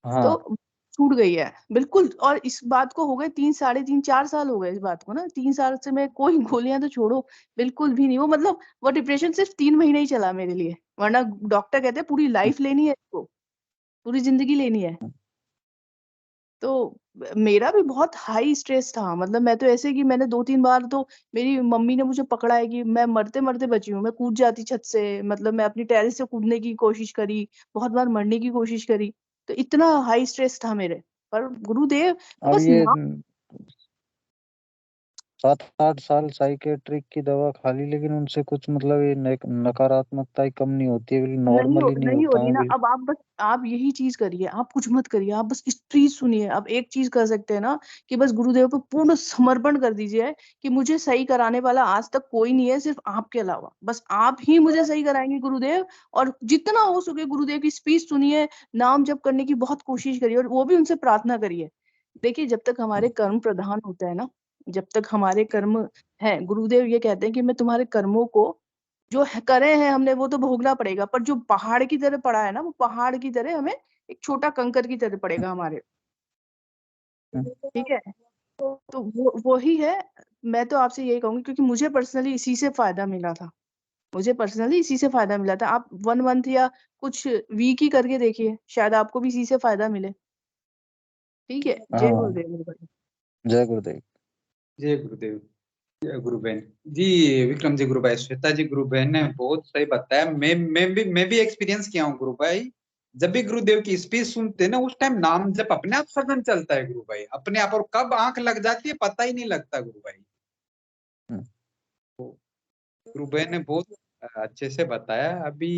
हाँ तो छूट गई है बिल्कुल। और इस बात को हो गए 3, साढ़े 3, 4 साल हो गए इस बात को ना। 3 साल से मैं कोई गोलियां तो छोड़ो बिल्कुल भी नहीं। वो मतलब वो डिप्रेशन सिर्फ 3 महीने ही चला मेरे लिए, वरना डॉक्टर कहते हैं पूरी लाइफ लेनी है इसको, पूरी जिंदगी लेनी है। तो मेरा भी बहुत हाई स्ट्रेस था। मतलब मैं तो ऐसे कि मैंने 2-3 बार तो मेरी मम्मी ने मुझे पकड़ा है कि मैं मरते मरते बची हूँ। मैं कूद जाती छत से, मतलब मैं अपनी टेरेस से कूदने की कोशिश करी, बहुत बार मरने की कोशिश करी। तो इतना हाई स्ट्रेस था मेरे। पर गुरुदेव तो अब बस ये नाम 7-8 साल साइकेट्रिक की दवा खा ली, लेकिन उनसे कुछ मतलब ये नकारात्मकता ही कम नहीं होती है, बिल्कुल नॉर्मल ही नहीं नहीं हो होता रही हूँ ना। बिल्कुल। अब आप बस आप यही चीज करिए, आप कुछ मत करिए, आप बस स्ट्रीट सुनिए। आप एक चीज कर सकते हैं ना कि बस गुरुदेव पे पूर्ण समर्पण कर दीजिए कि मुझे सही कराने वाला आज तक कोई नहीं है सिर्फ आपके अलावा। बस आप ही मुझे सही कराएंगे गुरुदेव। और जितना हो सके गुरुदेव की स्पीच सुनिए, नाम जप करने की बहुत कोशिश करिए, और वो भी उनसे प्रार्थना करिए। देखिए, जब तक हमारे कर्म प्रधान होते हैं ना, जब तक हमारे कर्म है, गुरुदेव ये कहते हैं कि मैं तुम्हारे कर्मों को जो करे हैं हमने वो तो भोगना पड़ेगा, पर जो पहाड़ की तरह पड़ा है ना, वो पहाड़ की तरह हमें एक छोटा कंकर की तरह पड़ेगा हमारे। ठीक है। तो वो ही है। मैं तो आपसे यही कहूंगी, क्योंकि मुझे पर्सनली इसी से फायदा मिला था। मुझे पर्सनली इसी से फायदा मिला था। आप 1 मंथ या कुछ वीक ही करके देखिए, शायद आपको भी इसी से फायदा मिले। ठीक है। जय हाँ, गुरुदेव मेरे भाई। जय गुरुदेव। जय गुरुदेव। जय गुरु बहन जी। विक्रम जी गुरु भाई, श्वेता जी गुरु बहन ने बहुत सही बताया। मैं भी एक्सपीरियंस किया हूँ गुरु भाई। जब भी गुरुदेव की स्पीच सुनते हैं ना, उस टाइम नाम जब अपने आप सदन चलता है गुरु भाई, अपने आप। और कब आंख लग जाती है पता ही नहीं लगता गुरु भाई। हम्म। तो गुरु बहन ने बहुत अच्छे से बताया। अभी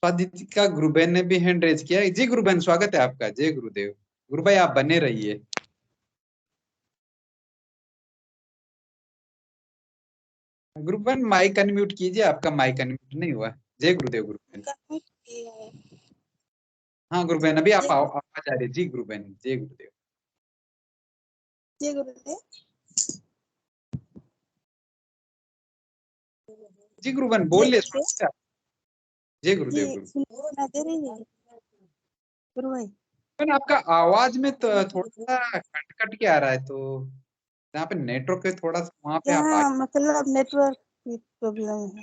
स्वादित्य का गुरु बहन ने भी हैंड रेज किया है। जी गुरु बहन, स्वागत है आपका। जय गुरुदेव। गुरु भाई आप बने रहिए। गुरु बहन माइक अनम्यूट कीजिए, आपका माइक अनम्यूट नहीं हुआ। जय गुरुदेव गुरु बहन। हाँ गुरु बहन, अभी आप आवाज आ रही है। जी गुरु बहन, जय गुरुदेव। जय गुरुदेव। जी गुरु बहन जय बोलिए, गुरुदेव। स्वागत है। जय जी गुरुदेव गुरु सुना दे रही है गुरु भाई। बहन। आपका आवाज में तो थोड़ा सा कट कट के आ रहा है, तो जहाँ पे नेटवर्क है थोड़ा सा वहां पे आप यहाँ मतलब नेटवर्क की प्रॉब्लम है।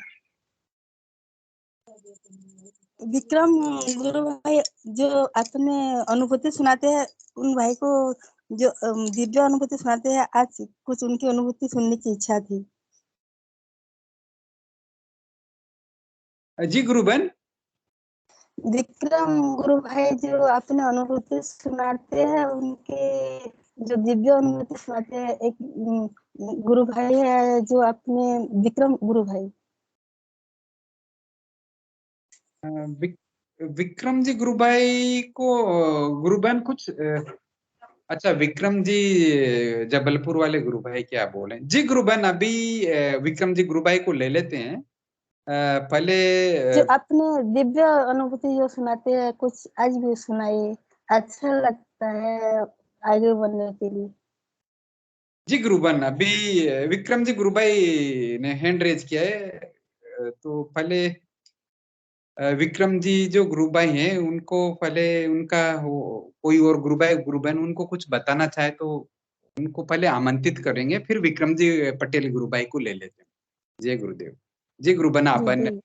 विक्रम गुरु भाई जो अपने अनुभूति सुनाते हैं, उन भाई को जो दिव्य अनुभूति सुनाते हैं, आज कुछ उनकी अनुभूति सुनने की इच्छा थी। जी गुरु बहन। विक्रम गुरु भाई जो अपने अनुभूति सुनाते हैं, उनके जो दिव्य अनुभूति सुनाते हैं, एक गुरु भाई है जो अपने विक्रम गुरु भाई। विक्रम जी गुरु भाई को गुरु बहन कुछ अच्छा, विक्रम जी जबलपुर वाले गुरु भाई क्या बोले। जी गुरु बहन, अभी विक्रम जी गुरु भाई को ले लेते हैं। पहले जो अपने दिव्य अनुभूति जो सुनाते हैं, कुछ आज भी सुनाइए, अच्छा लगता है आगे बढ़ने के लिए। जी गुरु बहन, अभी विक्रम जी गुरु भाई ने हैंड रेज किया है। तो पहले विक्रम जी जो गुरु भाई हैं, उनको पहले उनका हो कोई और गुरु भाई गुरु बहन उनको कुछ बताना चाहे तो उनको पहले आमंत्रित करेंगे, फिर विक्रम जी पटेल गुरु भाई को ले लेते हैं। जय गुरुदेव। जी गुरु बहन आप जी बने जी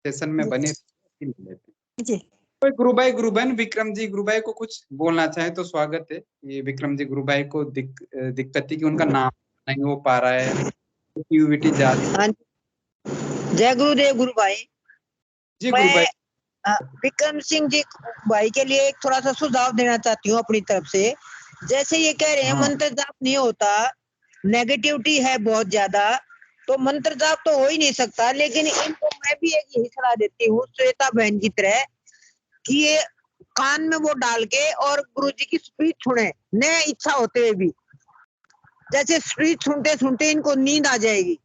सेशन में जी बने, फिर ले लेते हैं। जी। कोई गुरु भाई गुरु बहन विक्रम जी गुरु भाई को कुछ बोलना चाहे तो स्वागत है। ये विक्रम जी गुरु भाई को दिक्कत थी कि उनका नाम नहीं हो पा रहा है, एक्टिविटी ज्यादा। जय गुरुदेव गुरु भाई। जी गुरु भाई। मैं विक्रम सिंह जी भाई के लिए एक थोड़ा सा सुझाव देना चाहती हूँ अपनी तरफ से। जैसे ये कह रहे हैं हाँ मंत्र जाप नहीं होता, नेगेटिविटी है बहुत ज्यादा, तो मंत्र जाप तो हो ही नहीं सकता। लेकिन इनको मैं भी एक यही सलाह देती हूँ श्वेता बहन की तरह, कि ये कान में वो डाल के और गुरु जी की स्पीच सुने न इच्छा होते हुए भी। जैसे स्पीच सुनते सुनते इनको नींद आ जाएगी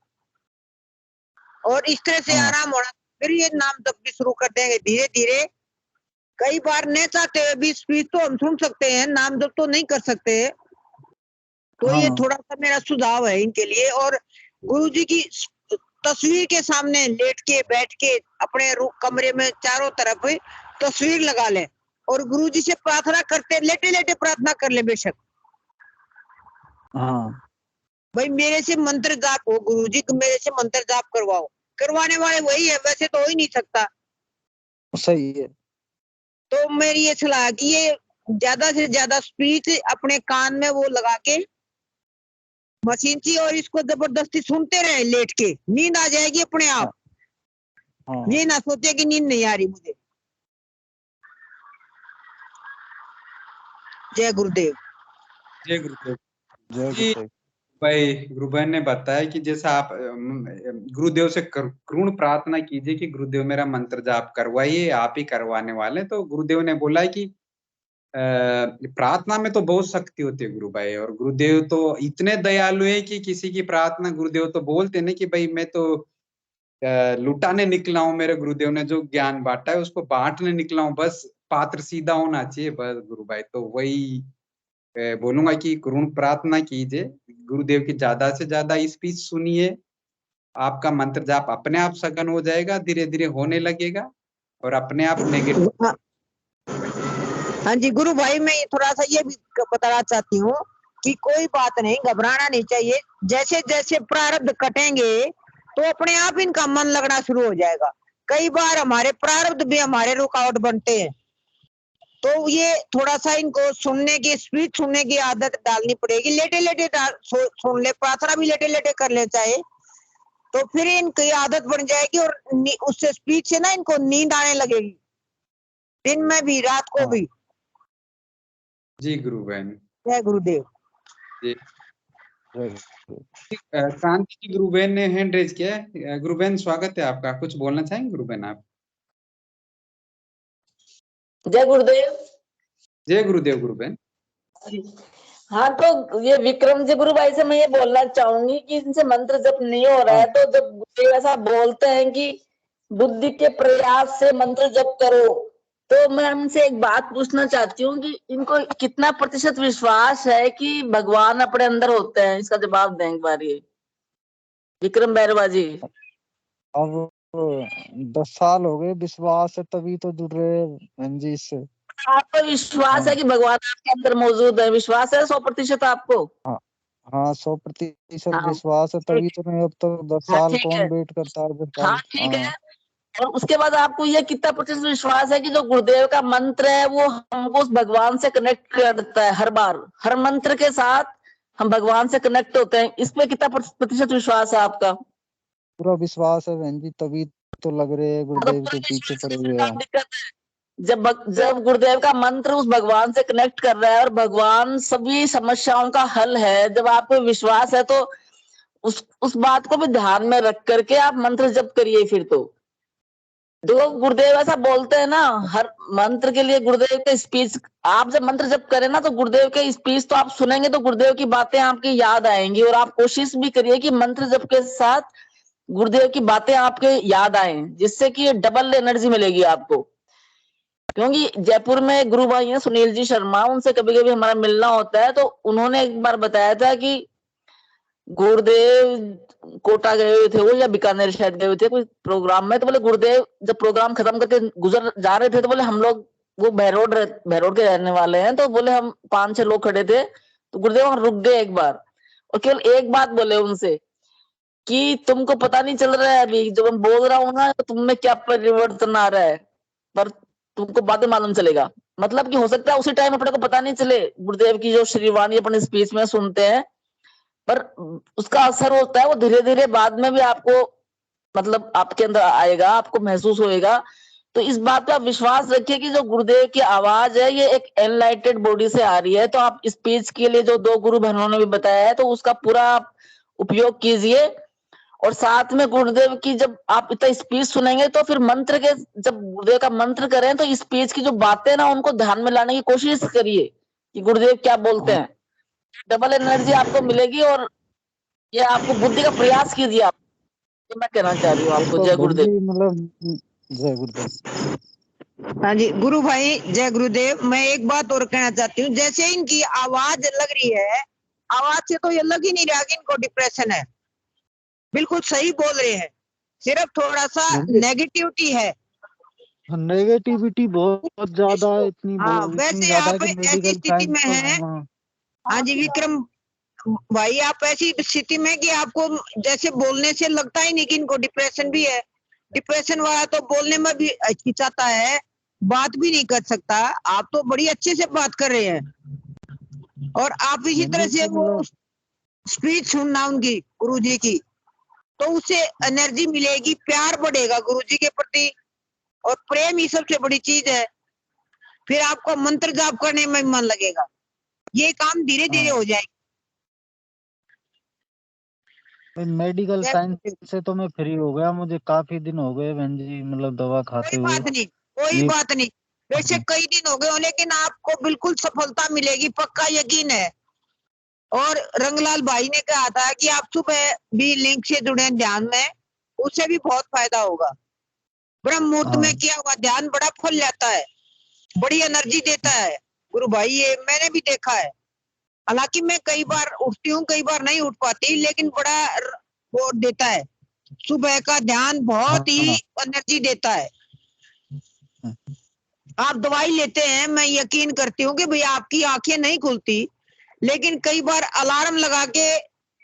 और इस तरह से हाँ आराम होना, फिर ये नाम जप भी शुरू कर देंगे धीरे धीरे। कई बार न चाहते हुए भी स्पीच तो हम सुन सकते हैं, नाम जप तो नहीं कर सकते। तो ये हाँ थोड़ा सा मेरा सुझाव है इनके लिए। और गुरु जी की तस्वीर के सामने लेट के बैठ के अपने कमरे में चारों तरफ तस्वीर लगा लें, और गुरु जी से प्रार्थना करते, लेटे लेटे प्रार्थना कर ले बेशक। हाँ भाई मेरे से मंत्र जाप हो, गुरु जी मेरे से मंत्र जाप करवाओ, करवाने वाले वही है, वैसे तो हो ही नहीं सकता। सही है। तो मेरी ये सलाह है कि ये ज्यादा से ज्यादा स्पीच अपने कान में वो लगा के मशीन की, और इसको जबरदस्ती सुनते रहे लेट के, नींद आ जाएगी अपने आप। हाँ ये ना सोचे कि नींद नहीं आ रही मुझे। जय गुरुदेव। जय गुरुदेव जय जी। गुरुदेव। भाई गुरु भाई ने बताया कि जैसा आप गुरुदेव से करुण प्रार्थना कीजिए कि गुरुदेव मेरा मंत्र जाप करवाइए, आप ही करवाने वाले। तो गुरुदेव ने बोला है कि प्रार्थना में तो बहुत शक्ति होती है गुरु भाई, और गुरुदेव तो इतने दयालु है कि किसी की प्रार्थना, गुरुदेव तो बोलते ना कि भाई मैं तो लुटाने निकला हूँ, मेरे गुरुदेव ने जो ज्ञान बांटा है उसको बांटने निकला हूँ, बस पात्र सीधा होना चाहिए बस गुरु भाई। तो वही बोलूंगा कि करुण प्रार्थना कीजिए, गुरुदेव की ज्यादा से ज्यादा स्पीच सुनिए, आपका मंत्र जाप अपने आप सघन हो जाएगा, धीरे धीरे होने लगेगा और अपने आप नेगेटिव। हाँ जी गुरु भाई, मैं थोड़ा सा ये भी बताना चाहती हूँ कि कोई बात नहीं, घबराना नहीं चाहिए। जैसे जैसे प्रारब्ध कटेंगे तो अपने आप इनका मन लगना शुरू हो जाएगा। कई बार हमारे प्रारब्ध भी हमारे रुकावट बनते हैं, तो ये थोड़ा सा इनको सुनने की, स्पीच सुनने की आदत डालनी पड़ेगी। लेटे लेटे सुन ले, प्रार्थना भी लेटे लेटे कर ले चाहे, तो फिर इनकी आदत बन जाएगी और उससे स्पीच से ना इनको नींद आने लगेगी, दिन में भी रात को भी। जी गुरु बहन। जय गुरुदेव। जी क्रांति की गुरु बहन ने हैंड रेज किया है। गुरु बहन स्वागत है आपका, कुछ बोलना चाहेंगे गुरु बहन आप? जय गुरुदेव। जय गुरुदेव गुरु बहन। हाँ, तो ये विक्रम जी गुरु भाई से मैं ये बोलना चाहूंगी कि इनसे मंत्र जप नहीं हो रहा है, तो जब गुरुदेव ऐसा बोलते हैं कि बुद्धि के प्रयास से मंत्र जप करो, तो मैं उनसे एक बात पूछना चाहती हूँ कि इनको कितना प्रतिशत विश्वास है कि भगवान अपने अंदर होते हैं? इसका जवाब देंगे बारी विक्रम बैरवा जी। अब 10 साल हो गए, विश्वास है तभी तो जुड़ रहे हैं जी इससे। आपको विश्वास है कि भगवान आपके अंदर मौजूद है? विश्वास है 100% आपको? हाँ 100% विश्वास है, तभी तो नहीं। अब तो 10 साल कौन वेट करता है? हाँ ठीक है। और उसके बाद आपको ये कितना प्रतिशत विश्वास है कि जो गुरुदेव का मंत्र है वो हमको उस भगवान से कनेक्ट करता है? हर बार, हर मंत्र के साथ हम भगवान से कनेक्ट होते हैं। इसमें कितना प्रतिशत विश्वास है आपका? पूरा विश्वास है बहन जी, तभी तो लग रहे हैं गुरुदेव के पीछे पड़े हुए हैं। दिक्कत है जब गुरुदेव का मंत्र उस भगवान से कनेक्ट कर रहा है और भगवान सभी समस्याओं का हल है, जब आपको विश्वास है तो उस बात को भी ध्यान में रख करके आप मंत्र जप करिए। फिर तो देखो गुरुदेव ऐसा बोलते हैं ना, हर मंत्र के लिए गुरुदेव के स्पीच, आप जब मंत्र जप करें ना तो गुरुदेव के स्पीच तो आप सुनेंगे तो गुरुदेव की बातें आपकी याद आएंगी। और आप कोशिश भी करिए कि मंत्र जप के साथ गुरुदेव की बातें आपके याद आए, जिससे कि डबल एनर्जी मिलेगी आपको। क्योंकि जयपुर में गुरु भाई हैं सुनील जी शर्मा, उनसे कभी कभी हमारा मिलना होता है, तो उन्होंने एक बार बताया था कि गुरुदेव कोटा गए हुए थे वो, या बीकानेर शायद गए हुए थे कोई प्रोग्राम में। तो बोले गुरुदेव जब प्रोग्राम खत्म करके गुजर जा रहे थे तो बोले हम लोग, वो बहरोड के रहने वाले हैं, तो बोले हम 5-6 लोग खड़े थे, तो गुरुदेव वहां रुक गए एक बार और केवल एक बात बोले उनसे कि तुमको पता नहीं चल रहा है अभी जब मैं बोल रहा हूँ ना तो तुम में क्या परिवर्तन आ रहा है, पर तुमको बाद में मालूम चलेगा। मतलब कि हो सकता है उसी टाइम अपने को पता नहीं चले गुरुदेव की जो श्रीवाणी अपने स्पीच में सुनते हैं, पर उसका असर होता है वो धीरे धीरे बाद में भी आपको, मतलब आपके अंदर आएगा, आपको महसूस होएगा। तो इस बात पर विश्वास रखिए कि जो गुरुदेव की आवाज है ये एक एनलाइटेड बॉडी से आ रही है। तो आप स्पीच के लिए जो 2 गुरु बहनों ने भी बताया है तो उसका पूरा उपयोग कीजिए। और साथ में गुरुदेव की जब आप इतना स्पीच सुनेंगे तो फिर मंत्र के, जब गुरुदेव का मंत्र करें तो स्पीच की जो बातें ना उनको ध्यान में लाने की कोशिश करिए कि गुरुदेव क्या बोलते हैं। डबल एनर्जी आपको मिलेगी और ये आपको बुद्धि का प्रयास कीजिए आप, तो मैं कहना चाह रही हूँ आपको। जय गुरुदेव। मतलब जय गुरुदेव। हाँ जी गुरु भाई, जय गुरुदेव। मैं एक बात और कहना चाहती हूँ, जैसे इनकी आवाज लग रही है, आवाज से तो ये लग ही नहीं रहा कि इनको डिप्रेशन है, बिल्कुल सही बोल रहे हैं, सिर्फ थोड़ा सा नेगेटिविटी है। नेगेटिविटी बहुत ज्यादा है, इतनी हाँ इतनी वैसे ज्यादा है आप कि ऐसी मेडिकल स्थिति साइंस में तो है। हाँ जी विक्रम भाई, आप ऐसी स्थिति में कि आपको जैसे बोलने से लगता ही नहीं कि इनको डिप्रेशन भी है। डिप्रेशन वाला तो बोलने में भी हिचकिचाता है, बात भी नहीं कर सकता। आप तो बड़ी अच्छे से बात कर रहे हैं। और आप इसी तरह से वो स्पीच सुनना उनकी गुरु जी की, तो उससे एनर्जी मिलेगी, प्यार बढ़ेगा गुरु जी के प्रति, और प्रेम ही सबसे बड़ी चीज है। फिर आपको मंत्र जाप करने में मन लगेगा, ये काम धीरे धीरे हो जाएगा। मेडिकल साइंस से तो मैं फ्री हो गया, मुझे काफी दिन हो गए बहन जी, मतलब दवा खाते हुए। कोई बात नहीं, वैसे कई दिन हो गए, लेकिन आपको बिल्कुल सफलता मिलेगी, पक्का यकीन है। और रंगलाल भाई ने कहा था कि आप सुबह भी लिंक से जुड़े ध्यान में, उससे भी बहुत फायदा होगा। ब्रह्म मुहूर्त में किया हुआ ध्यान बड़ा फल जाता है, बड़ी एनर्जी देता है गुरु भाई, ये मैंने भी देखा है। हालांकि मैं कई बार उठती हूँ, कई बार नहीं उठ पाती, लेकिन बड़ा वो देता है। सुबह का ध्यान बहुत ही एनर्जी देता है। आप दवाई लेते हैं, मैं यकीन करती हूँ कि भैया आपकी आंखें नहीं खुलती, लेकिन कई बार अलार्म लगा के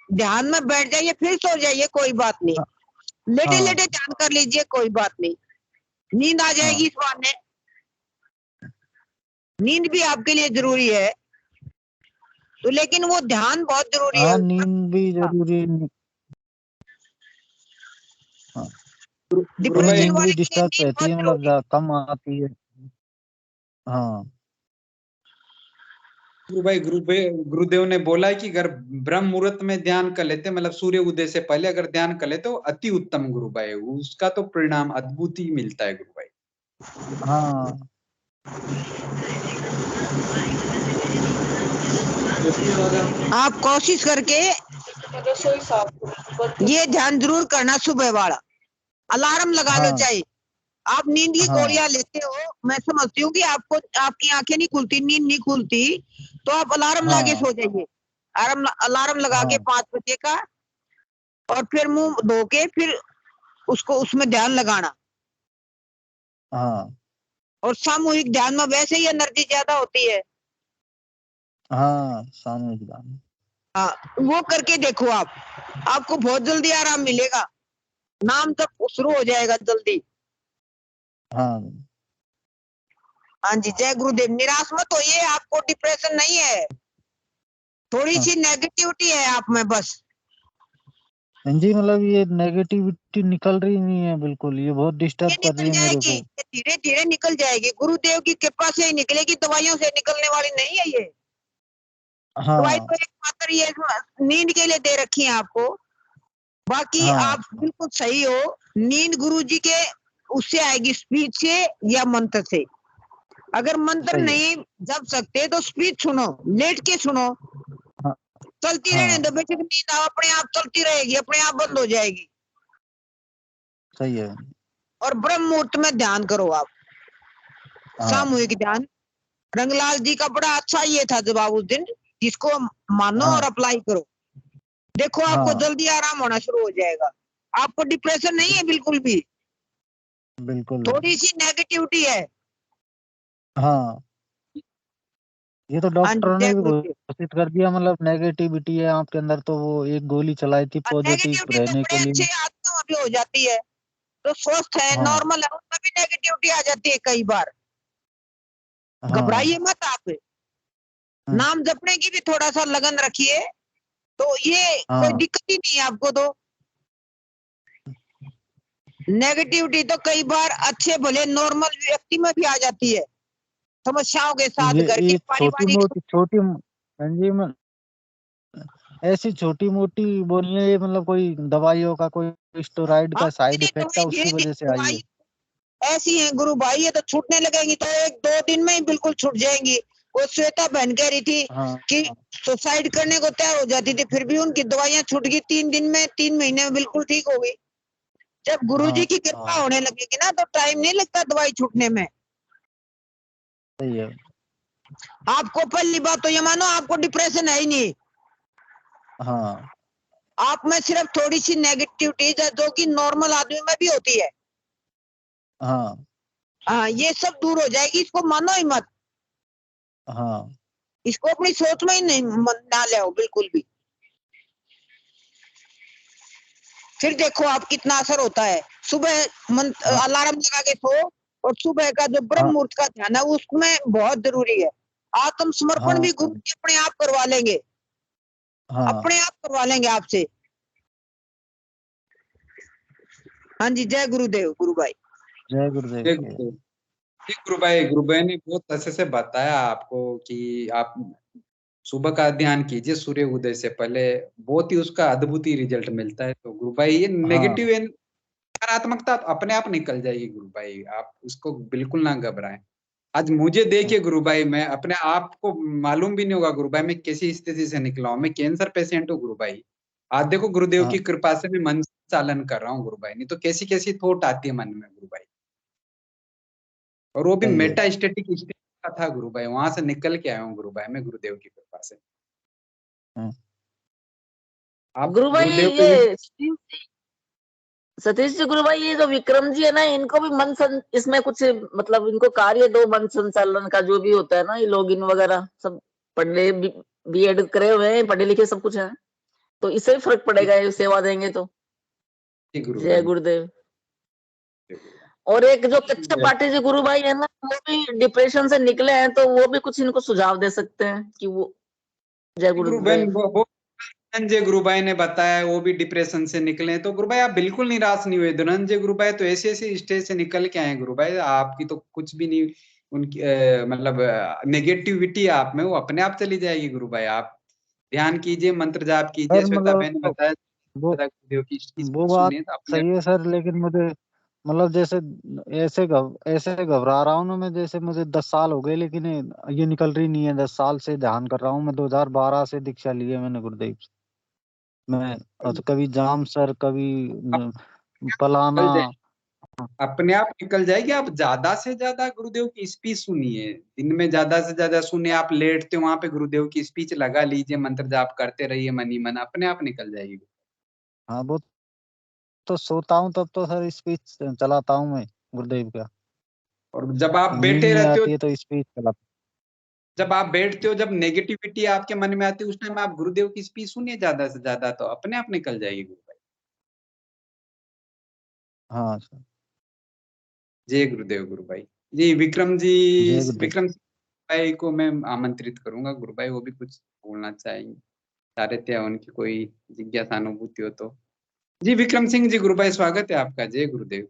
ध्यान में बैठ जाइए, फिर सो जाइए, कोई बात नहीं। लेटे लेटे ध्यान कर लीजिए, कोई बात नहीं, नींद आ जाएगी इस बहाने। नींद भी आपके लिए जरूरी है, तो लेकिन वो ध्यान बहुत जरूरी है। नींद भी जरूरी। डिप्रेशन वाले भी डिस्टर्ब रहती है, मतलब कम आती है। हाँ भाई गुरुदेव ने बोला है कि अगर ब्रह्म मुहूर्त में ध्यान कर लेते, मतलब सूर्य उदय से पहले अगर ध्यान कर लेते, तो अति उत्तम गुरु भाई, उसका तो परिणाम अद्भुत ही मिलता है गुरु भाई। हाँ आप कोशिश करके ये ध्यान जरूर करना, सुबह वाला अलार्म लगा लो। चाहे आप नींद की गोलियां लेते हो, मैं समझती हूँ कि आपको आपकी आंखें नहीं खुलती, नींद नहीं खुलती, तो आप अलार्म लगा सो जाइए। अलार्म लगा के 5 बजे का, और फिर मुंह धो के फिर उसको उसमें ध्यान लगाना। और सामूहिक ध्यान में वैसे ही एनर्जी ज्यादा होती है। सामूहिक ध्यान, वो करके देखो आप, आपको बहुत जल्दी आराम मिलेगा, नाम तक शुरू हो जाएगा जल्दी। हाँ जी, जय गुरुदेव। निराश मत होइए, आपको डिप्रेशन नहीं है, थोड़ी सी नेगेटिविटी है आप में बस। जी मतलब ये नेगेटिविटी निकल रही नहीं है बिल्कुल, ये बहुत डिस्टर्ब कर रही है मेरे को। धीरे धीरे निकल जाएगी, गुरुदेव की कृपा से ही निकलेगी, दवाइयों से निकलने वाली नहीं है ये। दवाई तो एक मात्र ये नींद के लिए दे रखी है आपको, बाकी आप बिल्कुल सही हो। नींद गुरु जी के उससे आएगी, स्पीच से या मंत्र से। अगर मंत्र नहीं जप सकते तो स्पीच सुनो, लेट के सुनो, चलती रहने दो, बेशक नींद अपने आप चलती रहेगी, अपने आप बंद हो जाएगी। सही है। और ब्रह्म मुहूर्त में ध्यान करो आप, सामूहिक ध्यान। रंगलाल जी का बड़ा अच्छा ये था जवाब उस दिन, जिसको मानो और अप्लाई करो, देखो आपको जल्दी आराम होना शुरू हो जाएगा। आपको डिप्रेशन नहीं है बिल्कुल भी, बिल्कुल थोड़ी सी नेगेटिविटी है। ये तो डॉक्टरों ने भी घोषित कर दिया, मतलब नेगेटिविटी है आपके अंदर, तो वो एक गोली चलाई थी पॉजिटिव रहने के लिए। अच्छे आत्मा भी हो जाती है, तो स्वस्थ है, नॉर्मल है, उसमें भी नेगेटिविटी आ जाती है कई बार। घबराइए मत आप, नाम जपने की भी थोड़ा सा लगन रखिए, तो ये कोई दिक्कत ही नहीं है आपको। तो नेगेटिविटी तो कई बार अच्छे भले नॉर्मल व्यक्ति में भी आ जाती है, समस्याओं के साथ, घर के पारिवारिक ऐसी छोटी मोटी बोलिए, ये मतलब कोई दवाइयों का, कोई स्टेरॉइड का साइड इफेक्ट है, उसकी वजह से आई है। ऐसी है गुरु भाई, ये तो छूटने लगेंगी तो 1-2 दिन में ही बिल्कुल छूट जाएंगी। वो श्वेता बहन कह रही थी कि सुसाइड करने को तैयार हो जाती थी, फिर भी उनकी दवाइयां छूट गई 3 दिन में, 3 महीने में बिल्कुल ठीक हो गई। जब गुरुजी की कृपा होने लगेगी ना, तो टाइम नहीं लगता दवाई छूटने में। सही है। आपको पहली बात तो ये मानो, आपको डिप्रेशन है ही नहीं। आप में सिर्फ थोड़ी सी नेगेटिविटी है, जो कि नॉर्मल आदमी में भी होती है। हाँ, ये सब दूर हो जाएगी, इसको मानो ही मत, हाँ इसको अपनी सोच में ही नहीं ना ले आओ बिल्कुल भी। फिर देखो आप कितना असर होता है। सुबह हाँ अलार्म लगा के सो, और सुबह का जो ब्रह्म हाँ मुहूर्त का ध्यान है उसमें बहुत जरूरी है। आत्म समर्पण हाँ भी गुरु जी अपने आप करवा लेंगे, हाँ अपने आप करवा लेंगे आपसे। हाँ जी, जय गुरुदेव गुरु भाई। जय गुरुदेव जय की। गुरुदेव। जी गुरु भाई ने बहुत अच्छे से बताया आपको कि आप सुबह का ध्यान कीजिए सूर्य उदय से पहले, बहुत ही उसका अद्भुत ही रिजल्ट मिलता है। तो गुरु भाई ये हाँ नेगेटिव नकारात्मकता तो अपने आप निकल जाएगी गुरु भाई, आप उसको बिल्कुल ना घबराएं। आज मुझे देखिए गुरु भाई, मैं अपने आप को मालूम भी नहीं होगा गुरु भाई मैं कैसी स्थिति से निकला हूँ। मैं कैंसर पेशेंट हूँ गुरु भाई। आज देखो गुरुदेव हाँ की कृपा से मैं मन चालन कर रहा हूँ गुरु भाई, नहीं तो कैसी कैसी थॉट आती है मन में गुरु भाई। और वो भी सही है। मेटास्टेटिक स्टेज का था गुरु भाई, वहां से निकल के आया हूँ गुरु भाई मैं गुरुदेव की कृपा से। हाँ। आप गुरु भाई गुरुदेव पे भी ये सतीश जी, गुरु भाई ये जो विक्रम जी है ना, इनको भी इसमें कुछ मतलब इनको कार्य दो, मन संचालन का जो भी होता है ना, ये लॉगिन वगैरह सब पढ़े, बीएड करे हुए हैं, पढ़े लिखे सब कुछ है, तो इससे भी फर्क पड़ेगा ये सेवा देंगे तो। गुरु जय भाई। गुरुदेव। और एक जो कच्चा पाटी जी गुरु भाई है ना, वो भी डिप्रेशन से निकले हैं, तो वो भी कुछ इनको सुझाव दे सकते हैं कि वो। जय गुरु बहन गुरुदेव। वो धनंजय गुरु भाई ने बताया वो भी डिप्रेशन से निकले, तो गुरु भाई आप बिल्कुल निराश नहीं हुए। धनंजय गुरु भाई तो ऐसे ऐसे स्टेज से निकल के आए गुरु भाई, आपकी तो कुछ भी नहीं, उनकी मतलब नेगेटिविटी आप में वो अपने आप चली जाएगी गुरु भाई। आप ध्यान कीजिए, मंत्र जाप कीजिए, सर श्वेता बहन ने मतलब बताया वो दादा गुरुदेव की वो स्पीच बात सुनिए तो अपने सही है सर, लेकिन मुझे मतलब जैसे ऐसे घबरा रहा हूँ ना मैं, जैसे मुझे 10 साल हो गए लेकिन ये निकल रही नहीं है। 10 साल से ध्यान कर रहा हूँ मैं, 2012 से दीक्षा ली है मैंने गुरुदेव से। मैं तो कभी जाम सर, कभी आप पलाना। निकल जाए, अपने आप निकल जाएगी। आप ज्यादा से ज्यादा गुरुदेव की स्पीच सुनिए, दिन में ज्यादा से ज्यादा सुनिए। आप लेटते हो वहां पे गुरुदेव की स्पीच लगा लीजिए, मंत्र जाप करते रहिए मन ही मन, अपने आप निकल जाएगी। हाँ वो तो सोता हूँ तब तो सर स्पीच चलाता हूँ मैं गुरुदेव का। और जब आप नींद बैठे नहीं रहते हो, आती है तो स्पीच चलाता जब आप बैठते हो, जब नेगेटिविटी आपके मन में आती है, उस टाइम आप गुरुदेव की स्पीच सुनिए ज्यादा से ज्यादा, तो अपने आप निकल जाएगी गुरु भाई। हूँ। हाँ सर। जय गुरुदेव गुरु भाई। जी विक्रम जी, जय गुरुदेव। विक्रम भाई को मैं आमंत्रित करूंगा गुरु भाई, वो भी कुछ बोलना चाहेंगे, चाह रहे थे उनकी कोई जिज्ञासा अनुभूति हो तो। जी विक्रम सिंह जी गुरु भाई, स्वागत है आपका। जय गुरुदेव।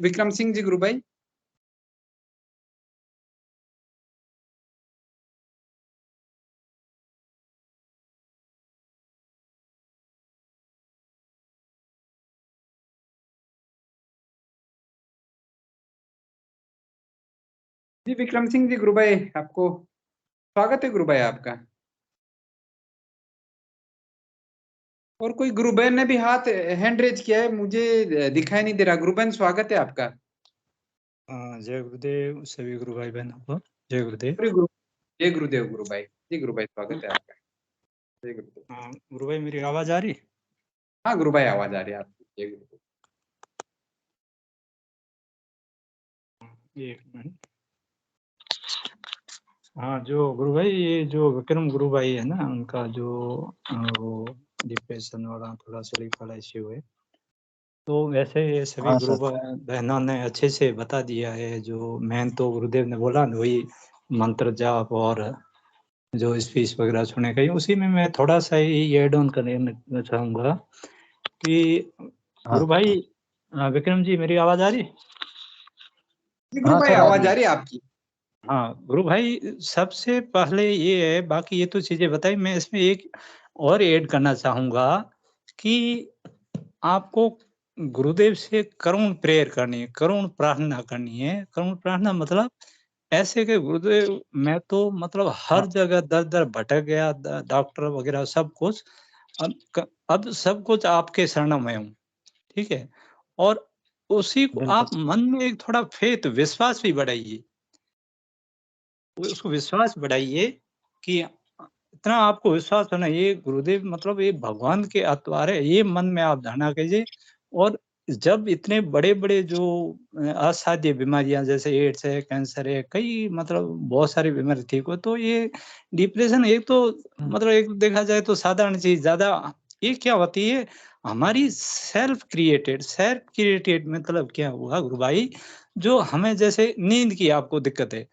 विक्रम सिंह जी गुरु भाई। जी विक्रम सिंह जी गुरु भाई, आपको स्वागत है गुरु भाई आपका। और कोई गुरु बहन ने भी हाथ हैंड रेज किया है, मुझे दिखाई नहीं दे रहा। गुरु बहन स्वागत है आपका। जय गुरुदेव सभी गुरु भाई बहनों को। जय गुरुदेव। जय गुरुदेव गुरु भाई। जी गुरु भाई स्वागत है आपका। जय गुरुदेव। गुरु भाई मेरी आवाज आ रही? हाँ गुरु भाई आवाज आ रही है आपकी। जय गुरुदेव। एक मिनट। हाँ, जो गुरु भाई, ये जो विक्रम गुरु भाई है ना, उनका जो वो डिप्रेशन वाला थोड़ा स्लीप वाला इश्यू है, तो वैसे ये सभी हाँ गुरु सर। बहनों ने अच्छे से बता दिया है। जो मेन तो गुरुदेव ने बोला ना, वही मंत्र जाप और जो स्पीच वगैरह सुने गई, उसी में मैं थोड़ा सा ही एड ऑन करना चाहूँगा कि गुरु भाई विक्रम जी मेरी आवाज आ रही? जी गुरु भाई आवाज आ रही है आपकी। हाँ गुरु भाई, सबसे पहले ये है, बाकी ये तो चीजें बताई, मैं इसमें एक और ऐड करना चाहूंगा कि आपको गुरुदेव से करुण प्रेयर करनी है, करुण प्रार्थना करनी है। करुण प्रार्थना मतलब ऐसे कि गुरुदेव, मैं तो मतलब हर जगह दर दर भटक गया, डॉक्टर वगैरह सब कुछ, अब सब कुछ आपके शरण में हूँ, ठीक है। और उसी को आप मन में एक थोड़ा फेथ, विश्वास भी बढ़ाइए, उसको विश्वास बढ़ाइए कि इतना आपको विश्वास होना, ये गुरुदेव मतलब ये भगवान के अवतार है, ये मन में आप धारणा कीजिए। और जब इतने बड़े-बड़े जो असाध्य बीमारियां जैसे एड्स है, कैंसर है, कई मतलब बहुत सारी बीमारी ठीक हो, तो ये डिप्रेशन एक तो मतलब एक देखा जाए तो साधारण चीज, ज्यादा ये क्या होती है हमारी सेल्फ क्रिएटेड मतलब क्या हुआ गुरु भाई, जो हमें जैसे नींद की आपको दिक्कत है,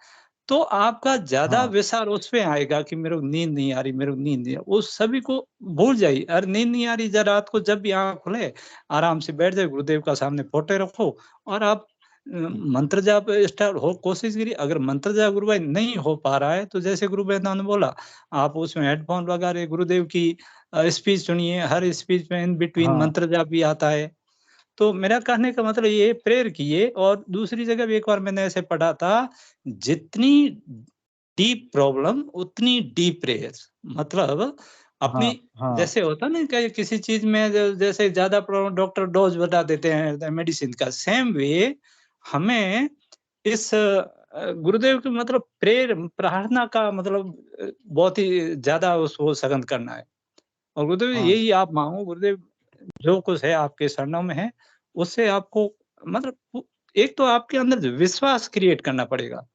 तो आपका ज्यादा हाँ विचार उस पे आएगा कि मेरे को नींद नहीं आ रही, मेरे को नींद नहीं आ रही, उस सभी को भूल जाइए। अरे नींद नहीं आ रही, जरा रात को जब भी आंख खुले आराम से बैठ जाए, गुरुदेव का सामने फोटो रखो और आप मंत्र जाप स्टार्ट हो, कोशिश करिए। अगर मंत्र जाप गुरु भाई नहीं हो पा रहा है तो जैसे गुरु वैद्यनाथ ने बोला, आप उसमें हेडफोन लगा रहे, गुरुदेव की स्पीच सुनिए, हर स्पीच में इन बिटवीन हाँ मंत्र जाप भी आता है। तो मेरा कहने का मतलब ये प्रेयर किए। और दूसरी जगह भी एक बार मैंने ऐसे पढ़ा था, जितनी डीप प्रॉब्लम उतनी डीप प्रेयर। मतलब अपनी हाँ हाँ जैसे होता ना कि किसी चीज में जैसे ज्यादा प्रॉब्लम डॉक्टर डोज बता देते हैं मेडिसिन का, सेम वे हमें इस गुरुदेव की मतलब प्रेयर प्रार्थना का मतलब बहुत ही ज्यादा उसको सघन करना है। और गुरुदेव हाँ यही आप मांगो, गुरुदेव जो कुछ है आपके शरणों में है, उससे आपको मतलब एक तो आपके अंदर जो विश्वास क्रिएट करना पड़ेगा।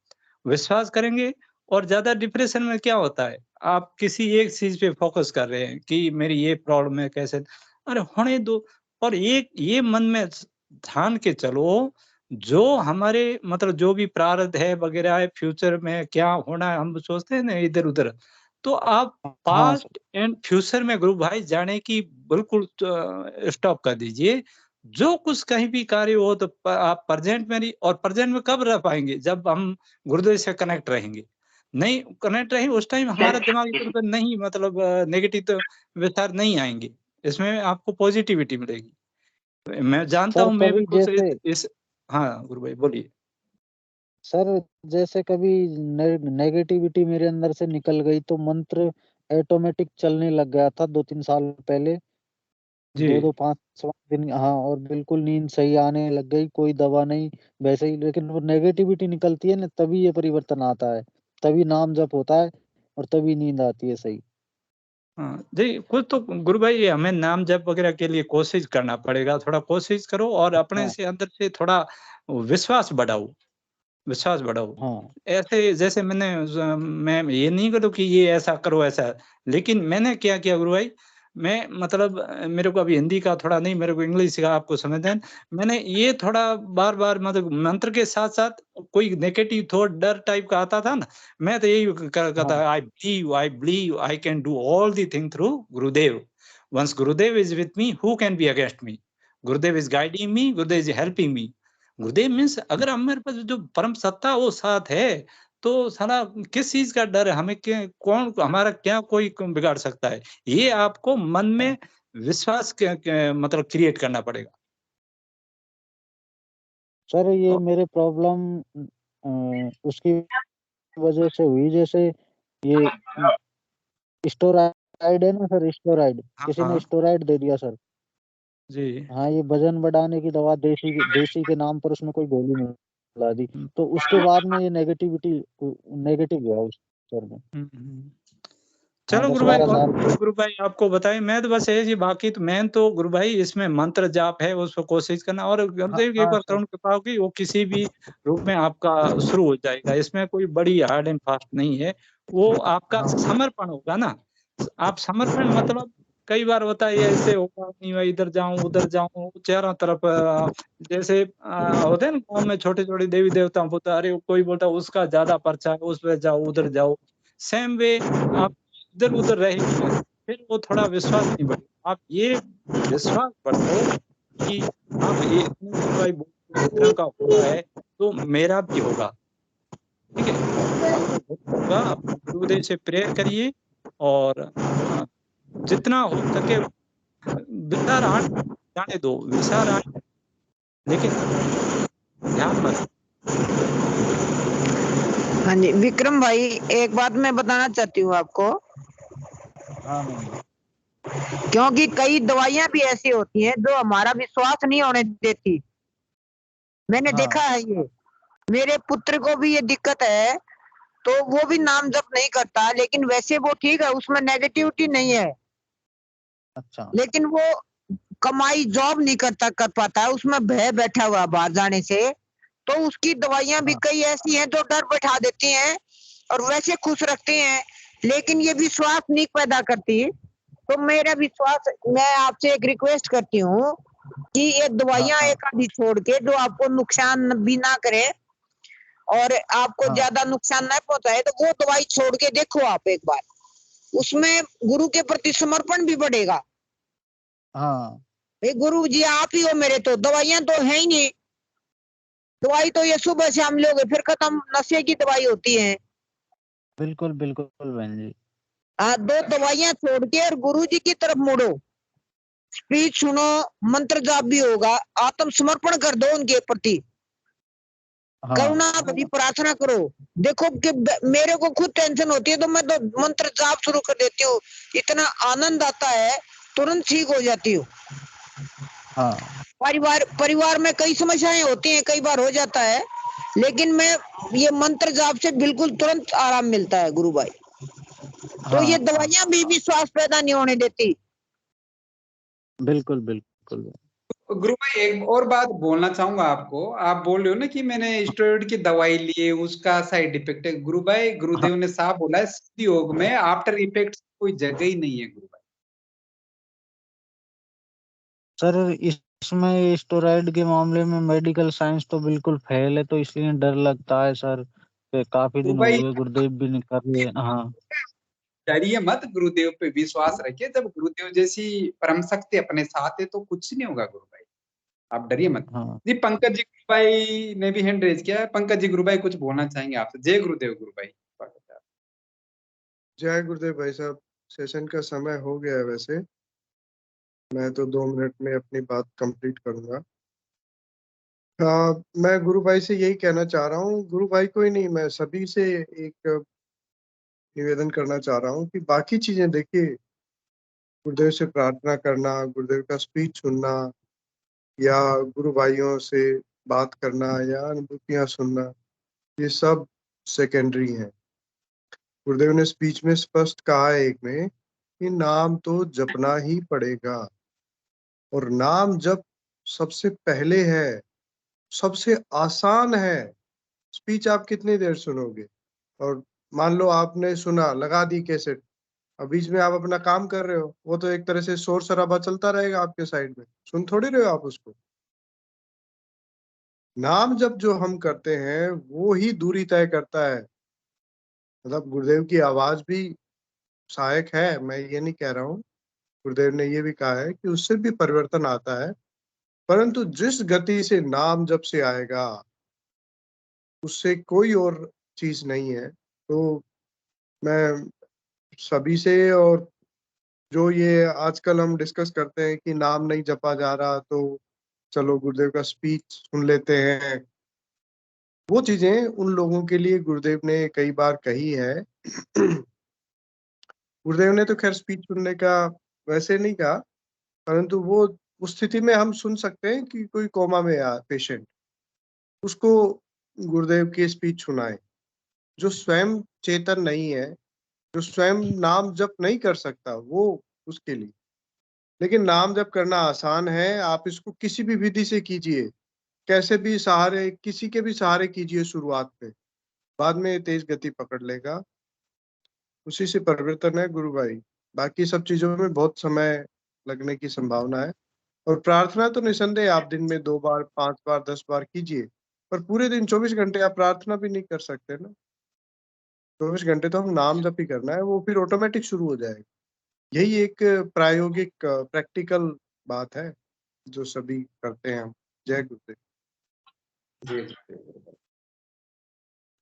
विश्वास करेंगे और ज्यादा डिप्रेशन में क्या होता है, आप किसी एक चीज पे फोकस कर रहे हैं कि मेरी ये प्रॉब्लम है कैसे, अरे होने दो। और एक ये मन में ठान के चलो, जो हमारे मतलब जो भी प्रारब्ध है वगैरह है, फ्यूचर में क्या होना है हम सोचते हैं ना इधर उधर, तो आप हाँ सर पास्ट एंड फ्यूचर में गुरु भाई जाने की बिल्कुल स्टॉप कर दीजिए। जो कुछ कहीं भी कार्य हो तो आप प्रेजेंट में रहिए। और प्रेजेंट में कब रह पाएंगे, जब हम गुरुदेव से कनेक्ट रहेंगे। नहीं कनेक्ट रहेंगे उस टाइम हमारा दिमाग इधर उधर नहीं मतलब नेगेटिव तो विचार नहीं आएंगे, इसमें आपको पॉजिटिविटी मिलेगी। मैं जानता सर हूँ, मैं भी कभी कुछ जैसे इस हाँ गुरु भाई बोलिए। सर जैसे कभी नेगेटिविटी मेरे अंदर से निकल गई तो मंत्र ऑटोमेटिक चलने लग गया था 2-3 साल पहले, जी 2-5 दिन। हाँ, और बिल्कुल नींद सही आने लग गई, कोई दवा नहीं वैसे ही। लेकिन वो नेगेटिविटी निकलती है ना, तभी ये परिवर्तन आता है, तभी नाम जप होता है और तभी नींद आती है सही। हाँ जी, कुछ तो गुरु भाई ये हमें नाम जप वगैरह के लिए कोशिश करना पड़ेगा, थोड़ा कोशिश करो और अपने हाँ से अंदर से थोड़ा विश्वास बढ़ाओ, विश्वास बढ़ाओ। हाँ ऐसे जैसे मैं ये नहीं करूँ कि ये ऐसा करो ऐसा, लेकिन मैंने क्या किया गुरु भाई, मैं मतलब मेरे को अभी हिंदी का थोड़ा नहीं, मेरे को इंग्लिश का आपको समझ है। मैंने ये थोड़ा बार-बार मतलब मंत्र के साथ-साथ कोई नेगेटिव थॉट डर टाइप का आता था ना, मैं तो यही हाँ कहता I believe I can do all the thing through Gurudev. Once Gurudev is with me, who can be against me? Gurudev is guiding me, Gurudev is helping me. Gurudev means अगर हम मेरे पास जो परम सत्ता वो साथ है, तो साला किस चीज का डर है हमें, कौन हमारा क्या कोई बिगाड़ सकता है? ये आपको मन में विश्वास मतलब क्रिएट करना पड़ेगा। सर ये और मेरे प्रॉब्लम उसकी वजह से हुई, जैसे ये स्टोराइड है ना सर, स्टोराइड हाँ किसी ने हाँ स्टोराइड दे दिया सर। जी। हाँ, ये वजन बढ़ाने की दवा देसी के नाम पर उसमें कोई गोली मिला दी, तो उसके बाद में ये नेगेटिव हुआ उस सर में। हम्म। हाँ, चलो दस गुरु भाई, बारह कौन साल गुरु भाई आपको बताए, मैं तो बस ये जी, बाकी तो मेन तो गुरु भाई इसमें मंत्र जाप है, उसको कोशिश करना। और हाँ गुरुदेव की एक हाँ बार सर। करुण कृपा होगी, वो किसी भी रूप में आपका शुरू हो जाएगा। इसमें कोई बड़ी हार्ड एंड फास्ट नहीं है, वो आपका हाँ समर्पण होगा ना। आप समर्पण मतलब कई बार होता है ये ऐसे होगा नहीं, मैं इधर जाऊं उधर जाऊं चारों तरफ जैसे होते हैं ना गाँव में छोटे छोटे देवी देवता बोलता, अरे कोई बोलता उसका ज्यादा पर्चा है उस पे जाओ उधर जाओ। सेम वे आप इधर उधर रहेंगे, फिर वो थोड़ा विश्वास नहीं बढ़ेगा। आप ये विश्वास बढ़ाओ कि हाँ भाई भाई इतना का हुआ है तो मेरा भी होगा। ठीक है, आपका होगा, अपने गुरुदेव से प्रेयर करिए। और जितना हो सके विचार आने जाने दो, विचार आने, लेकिन ध्यान मत। हाँ जी विक्रम भाई, एक बात मैं बताना चाहती हूँ आपको, हाँ नहीं क्योंकि कई दवाइयां भी ऐसी होती हैं जो हमारा विश्वास नहीं होने देती। मैंने देखा हाँ है ये, मेरे पुत्र को भी ये दिक्कत है तो वो भी नाम जप नहीं करता, लेकिन वैसे वो ठीक है, उसमें नेगेटिविटी नहीं है। अच्छा लेकिन वो कमाई जॉब नहीं कर पाता है, उसमें भय बैठा हुआ है बाहर जाने से। तो उसकी दवाइयां भी हाँ कई ऐसी हैं जो डर बैठा देती हैं और वैसे खुश रखती हैं, लेकिन ये विश्वास नहीं पैदा करती। तो मेरा विश्वास, मैं आपसे एक रिक्वेस्ट करती हूँ कि ये दवाइयां हाँ एक आधी छोड़ के जो आपको नुकसान भी ना करे और आपको हाँ ज्यादा नुकसान ना पहुंचाए, तो वो दवाई छोड़ के देखो आप एक बार। उसमें गुरु के प्रति समर्पण भी बढ़ेगा। हाँ भाई गुरु जी आप ही हो मेरे, तो दवाइयां तो है ही नहीं। दवाई तो ये सुबह शाम लोगे फिर खत्म, नशे की दवाई होती है। बिल्कुल बिल्कुल बहन जी। दो दवाइयां छोड़ के और गुरु जी की तरफ मुड़ो, स्पीच सुनो, मंत्र जाप भी होगा, आत्म समर्पण कर दो उनके प्रति, हाँ करुणा भरी प्रार्थना करो। देखो कि मेरे को खुद टेंशन होती है तो मैं तो मंत्र जाप शुरू कर देती हूँ, इतना आनंद आता है, तुरंत ठीक हो जाती हूँ। हाँ परिवार में कई समस्याएं होती हैं, कई बार हो जाता है, लेकिन मैं ये मंत्र जाप से बिल्कुल तुरंत आराम मिलता है गुरु भाई। तो ये हाँ दवाइयां भी विश्वास पैदा नहीं होने देती। बिल्कुल बिल्कुल गुरु भाई एक और बात बोलना चाहूंगा आपको। आप बोल रहे हो ना कि मैंने स्टेरॉइड की दवाई ली है, उसका साइड इफेक्ट है। गुरु भाई, हाँ गुरुदेव ने साफ बोला है, सिद्ध योग में आफ्टर इफेक्ट कोई जगह ही नहीं है गुरु भाई। सर इसमें स्टेरॉइड के मामले में मेडिकल साइंस तो बिल्कुल फेल है, तो इसलिए डर लगता है सर कि काफी गुरु दिन हो भाई गए गुरुदेव भी नहीं कर रहे। हाँ डरिए मत, गुरुदेव पे विश्वास रखिए। जब गुरुदेव जैसी परम शक्ति अपने साथ है तो कुछ नहीं होगा गुरु भाई, आप डरिए मत। हाँ जी पंकज जी गुरु भाई ने भी हैंड रेज किया है। पंकज जी गुरु भाई कुछ बोलना चाहेंगे आपसे। जय गुरुदेव गुरु भाई। जय गुरुदेव भाई साहब। सेशन का समय हो गया है वैसे, मैं तो 2 मिनट में अपनी बात कंप्लीट करूंगा। मैं गुरु भाई से यही कहना चाह रहा हूँ, गुरु भाई को ही नहीं, मैं सभी से एक निवेदन करना चाह रहा हूँ कि बाकी चीजें देखिए, गुरुदेव से प्रार्थना करना, गुरुदेव का स्पीच सुनना या गुरु भाइयों से बात करना या अनुभूतियां सुनना, ये सब सेकेंडरी हैं। गुरुदेव ने स्पीच में स्पष्ट कहा है एक में कि नाम तो जपना ही पड़ेगा, और नाम जप सबसे पहले है, सबसे आसान है। स्पीच आप कितनी देर सुनोगे? और मान लो आपने सुना, लगा दी कैसेट, अब बीच में आप अपना काम कर रहे हो, वो तो एक तरह से शोर शराबा चलता रहेगा आपके साइड में, सुन थोड़ी रहे हो आप उसको। नाम जब जो हम करते हैं वो ही दूरी तय करता है। मतलब गुरुदेव की आवाज भी सहायक है, मैं ये नहीं कह रहा हूँ। गुरुदेव ने ये भी कहा है कि उससे भी परिवर्तन आता है, परंतु जिस गति से नाम जब से आएगा उससे कोई और चीज नहीं है। तो मैं सभी से, और जो ये आजकल हम डिस्कस करते हैं कि नाम नहीं जपा जा रहा तो चलो गुरुदेव का स्पीच सुन लेते हैं, वो चीजें उन लोगों के लिए गुरुदेव ने कई बार कही है। गुरुदेव ने तो खैर स्पीच सुनने का वैसे नहीं कहा, परंतु वो उस स्थिति में हम सुन सकते हैं कि कोई कोमा में आ पेशेंट, उसको गुरुदेव की स्पीच सुनाए। जो स्वयं चेतन नहीं है, जो स्वयं नाम जप नहीं कर सकता, वो उसके लिए। लेकिन नाम जप करना आसान है, आप इसको किसी भी विधि से कीजिए, कैसे भी सहारे, किसी के भी सहारे कीजिए शुरुआत में, बाद में तेज गति पकड़ लेगा। उसी से परिवर्तन है गुरु भाई। बाकी सब चीजों में बहुत समय लगने की संभावना है। और प्रार्थना तो निसंदेह आप दिन में 2 बार, 5 बार, 10 बार कीजिए, पर पूरे दिन 24 घंटे आप प्रार्थना भी नहीं कर सकते ना। 24 घंटे तो हम नाम जप ही करना है, वो फिर ऑटोमेटिक शुरू हो जाएगा। यही एक प्रायोगिक प्रैक्टिकल बात है जो सभी करते हैं हम। जय गुरुदेव। जय गुरुदेव।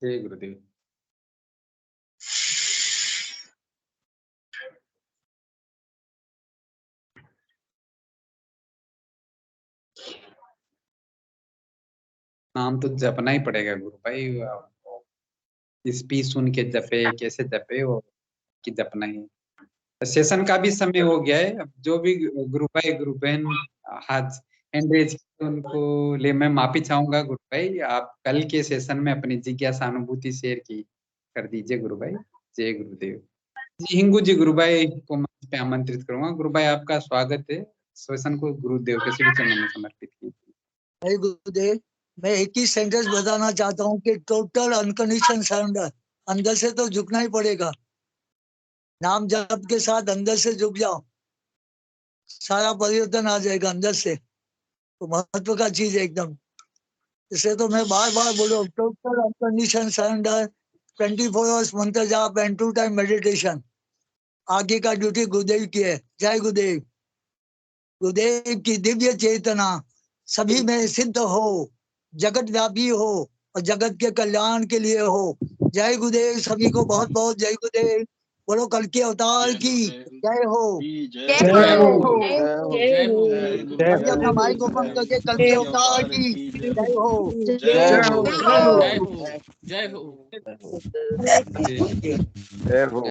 जय गुरुदेव। नाम तो जपना ही पड़ेगा गुरु भाई। स्पीच सुन के जपे, कैसे जपे वो कि जपना ही। सेशन का भी समय हो गया है। अब जो भी गुरु भाई गुरु बहन आज एंड्रेज उनको ले मैं माफी चाहूंगा गुरु भाई। आप कल के सेशन में अपनी जिज्ञासा अनुभूति शेयर की, कर दीजिए गुरु भाई। जय गुरुदेव जी। हिंगू जी गुरु भाई को मंच पे आमंत्रित करूंगा। गुरु भाई आपका स्वागत है। श्वसन को गुरुदेव के श्री चरणों में समर्पित कीजिए। जय गुरुदेव। मैं एक ही सेंटेंस बताना चाहता हूँ कि टोटल अनकंडीशन सरेंडर, अंदर से तो झुकना ही पड़ेगा। नाम जप के साथ अंदर से झुक जाओ, सारा परिवर्तन आ जाएगा अंदर से। तो महत्व का चीज है एकदम। इसे तो मैं बार बार बोलो, टोटल अनकंडीशन सरेंडर, 24 आवर्स मंत्र जाप एंड 2 टाइम मेडिटेशन। आगे का ड्यूटी गुरुदेव की है। जय गुरुदेव। गुरुदेव की दिव्य चेतना सभी में सिद्ध हो, जगत व्यापी हो और जगत के कल्याण के लिए हो। जय गुरुदेव। सभी को बहुत बहुत जय गुरुदेव। बोलो कल के अवतार की जय हो। जय हो। जय हो। अभी अपना माइक ओपन करके कल के अवतार की जय हो। जय हो। जय हो। जय हो। जय हो।